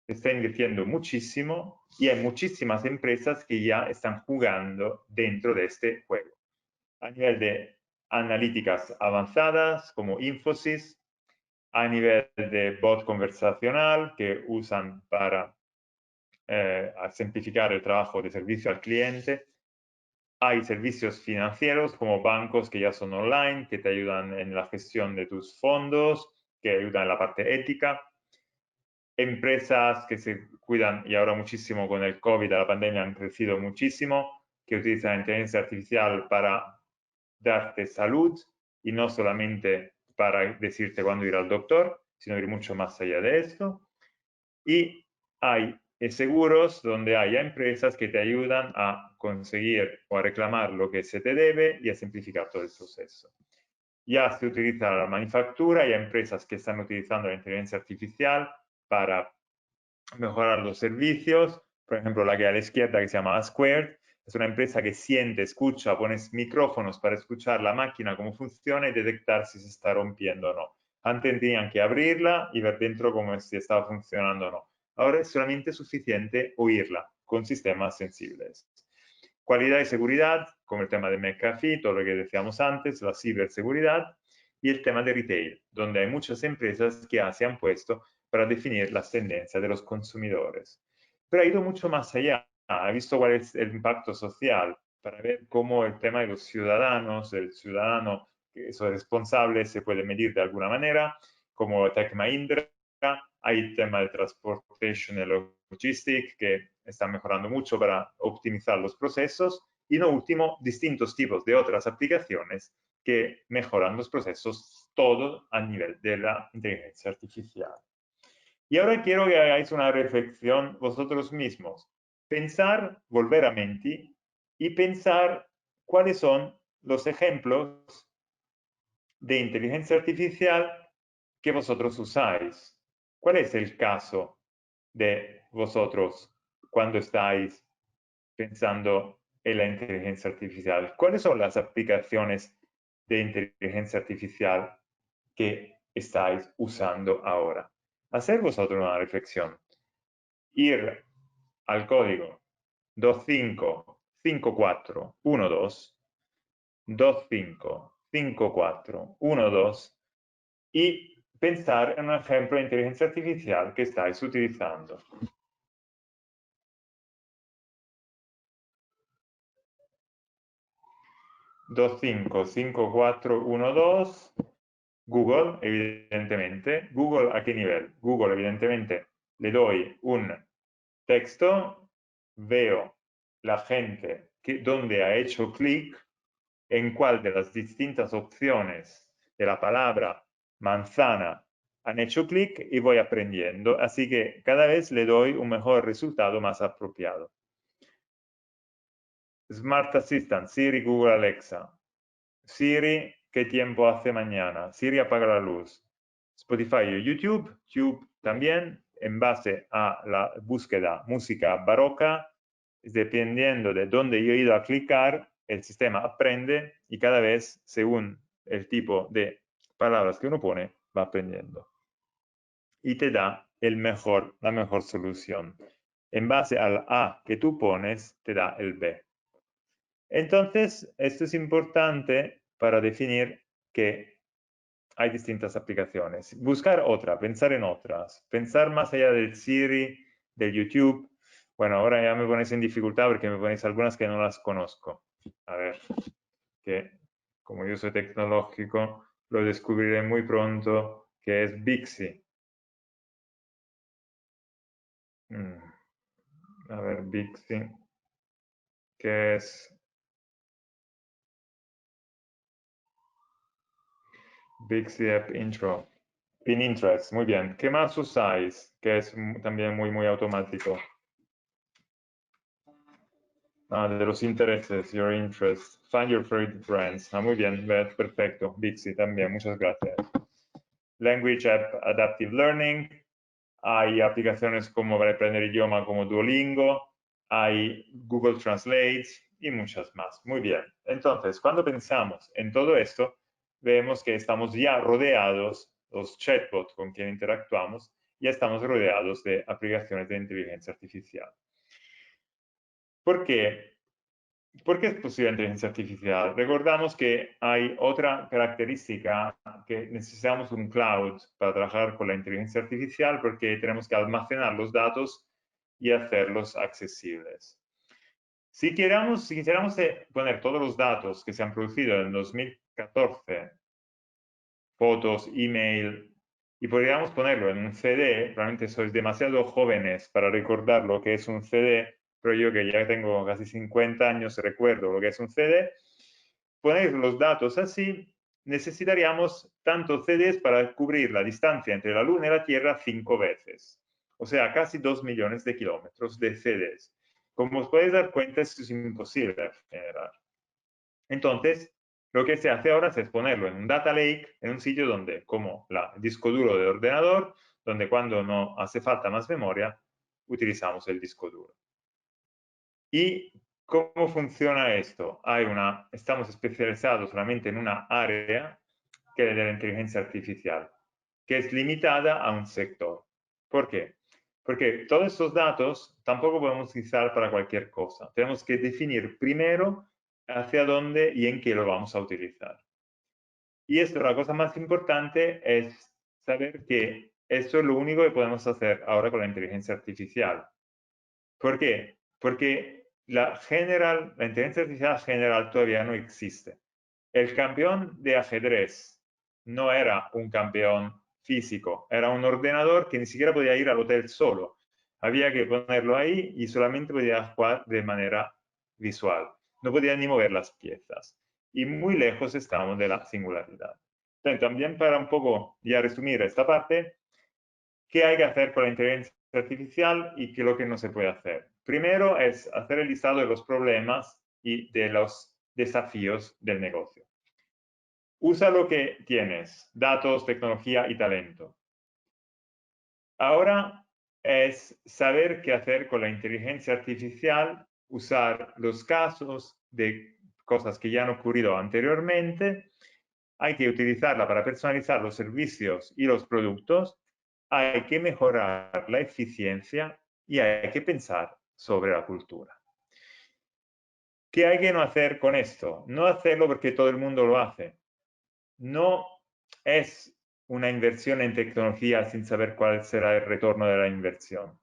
se está invirtiendo muchísimo y hay muchísimas empresas que ya están jugando dentro de este juego. A nivel de analíticas avanzadas como Infosys, a nivel de bot conversacional que usan para simplificar el trabajo de servicio al cliente. Hay servicios financieros como bancos que ya son online, que te ayudan en la gestión de tus fondos, que ayudan en la parte ética. Empresas que se cuidan, y ahora muchísimo con el COVID, la pandemia han crecido muchísimo, que utilizan la inteligencia artificial para darte salud y no solamente para decirte cuándo ir al doctor, sino ir mucho más allá de esto. Y hay seguros donde haya empresas que te ayudan a conseguir o a reclamar lo que se te debe y a simplificar todo el proceso. Ya se utiliza la manufactura, hay empresas que están utilizando la inteligencia artificial para mejorar los servicios. Por ejemplo, la que hay a la izquierda, que se llama Squared, es una empresa que siente, escucha, pones micrófonos para escuchar la máquina cómo funciona y detectar si se está rompiendo o no. Antes tenían que abrirla y ver dentro cómo si estaba funcionando o no. Ahora es solamente suficiente oírla con sistemas sensibles. Calidad y seguridad, como el tema de McAfee, todo lo que decíamos antes, la ciberseguridad y el tema de retail, donde hay muchas empresas que se han puesto para definir las tendencias de los consumidores. Pero ha ido mucho más allá, ha visto cuál es el impacto social para ver cómo el tema de los ciudadanos, el ciudadano que es responsable se puede medir de alguna manera, como Tech Mahindra, hay el tema de transportation y logistics que están mejorando mucho para optimizar los procesos y, no último, distintos tipos de otras aplicaciones que mejoran los procesos, todo a nivel de la inteligencia artificial. Y ahora quiero que hagáis una reflexión vosotros mismos. Pensar, volver a Menti y pensar cuáles son los ejemplos de inteligencia artificial que vosotros usáis. ¿Cuál es el caso de vosotros cuando estáis pensando en la inteligencia artificial? ¿Cuáles son las aplicaciones de inteligencia artificial que estáis usando ahora? Hacer vosotros una reflexión. Ir al código 255412, 255412 y pensar en un ejemplo de inteligencia artificial que estáis utilizando. Google, evidentemente. Google, ¿a qué nivel? Google, evidentemente, le doy un texto, veo la gente donde ha hecho clic, en cuál de las distintas opciones de la palabra manzana han hecho clic y voy aprendiendo. Así que cada vez le doy un mejor resultado más apropiado. Smart Assistant, Siri, Google, Alexa. Siri, ¿qué tiempo hace mañana? Siri, apaga la luz. Spotify o YouTube, YouTube también, en base a la búsqueda música barroca, dependiendo de dónde yo he ido a clicar, el sistema aprende y cada vez, según el tipo de palabras que uno pone, va aprendiendo. Y te da la mejor solución. En base al A que tú pones, te da el B. Entonces, esto es importante para definir que hay distintas aplicaciones. Buscar otra, pensar en otras, pensar más allá del Siri, del YouTube. Bueno, ahora ya me ponéis en dificultad porque me ponéis algunas que no las conozco. A ver, que como yo soy tecnológico, lo descubriré muy pronto, que es Bixby. A ver, Bixby, que es Bixby App Intro. Pinterest, muy bien. ¿Qué más usáis? Que es también muy automático. De los intereses, your interests. Find your favorite brands. Muy bien, perfecto. Bixby también, muchas gracias. Language App Adaptive Learning. Hay aplicaciones como para aprender idioma como Duolingo. Hay Google Translate y muchas más. Muy bien. Entonces, cuando pensamos en todo esto, vemos que estamos ya rodeados, los chatbots con quien interactuamos, ya estamos rodeados de aplicaciones de inteligencia artificial. ¿Por qué? ¿Por qué es posible la inteligencia artificial? Recordamos que hay otra característica, que necesitamos un cloud para trabajar con la inteligencia artificial porque tenemos que almacenar los datos y hacerlos accesibles. Si quisiéramos poner todos los datos que se han producido en 2014, fotos, email, y podríamos ponerlo en un CD, probablemente sois demasiado jóvenes para recordar lo que es un CD, pero yo que ya tengo casi 50 años recuerdo lo que es un CD. Poner los datos así, necesitaríamos tantos CDs para cubrir la distancia entre la Luna y la Tierra 5 veces. o sea, casi 2 millones de kilómetros de CDs. Como os podéis dar cuenta, esto es imposible generar. Entonces, lo que se hace ahora es ponerlo en un data lake, en un sitio donde, como el disco duro de ordenador, donde cuando no hace falta más memoria, utilizamos el disco duro. ¿Y cómo funciona esto? Estamos especializados solamente en una área, que es de la inteligencia artificial, que es limitada a un sector. ¿Por qué? Porque todos estos datos tampoco podemos utilizar para cualquier cosa. Tenemos que definir primero hacia dónde y en qué lo vamos a utilizar. Y esto, la cosa más importante es saber que esto es lo único que podemos hacer ahora con la inteligencia artificial. ¿Por qué? Porque la inteligencia artificial general todavía no existe. El campeón de ajedrez no era un campeón físico, era un ordenador que ni siquiera podía ir al hotel solo. Había que ponerlo ahí y solamente podía jugar de manera visual. No podía ni mover las piezas. Y muy lejos estamos de la singularidad. Entonces, también para un poco ya resumir esta parte, ¿qué hay que hacer con la inteligencia artificial y qué es lo que no se puede hacer? Primero es hacer el listado de los problemas y de los desafíos del negocio. Usa lo que tienes, datos, tecnología y talento. Ahora es saber qué hacer con la inteligencia artificial, usar los casos de cosas que ya han ocurrido anteriormente. Hay que utilizarla para personalizar los servicios y los productos. Hay que mejorar la eficiencia y hay que pensar sobre la cultura. ¿Qué hay que no hacer con esto? No hacerlo porque todo el mundo lo hace. No es una inversión en tecnología sin saber cuál será el retorno de la inversión.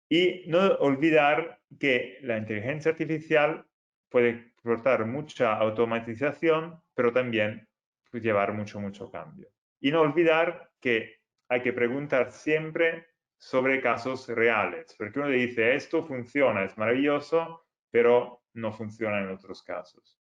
Y no olvidar que la inteligencia artificial puede aportar mucha automatización, pero también llevar mucho cambio. Y no olvidar que hay que preguntar siempre sobre casos reales, porque uno le dice, esto funciona, es maravilloso, pero no funciona en otros casos.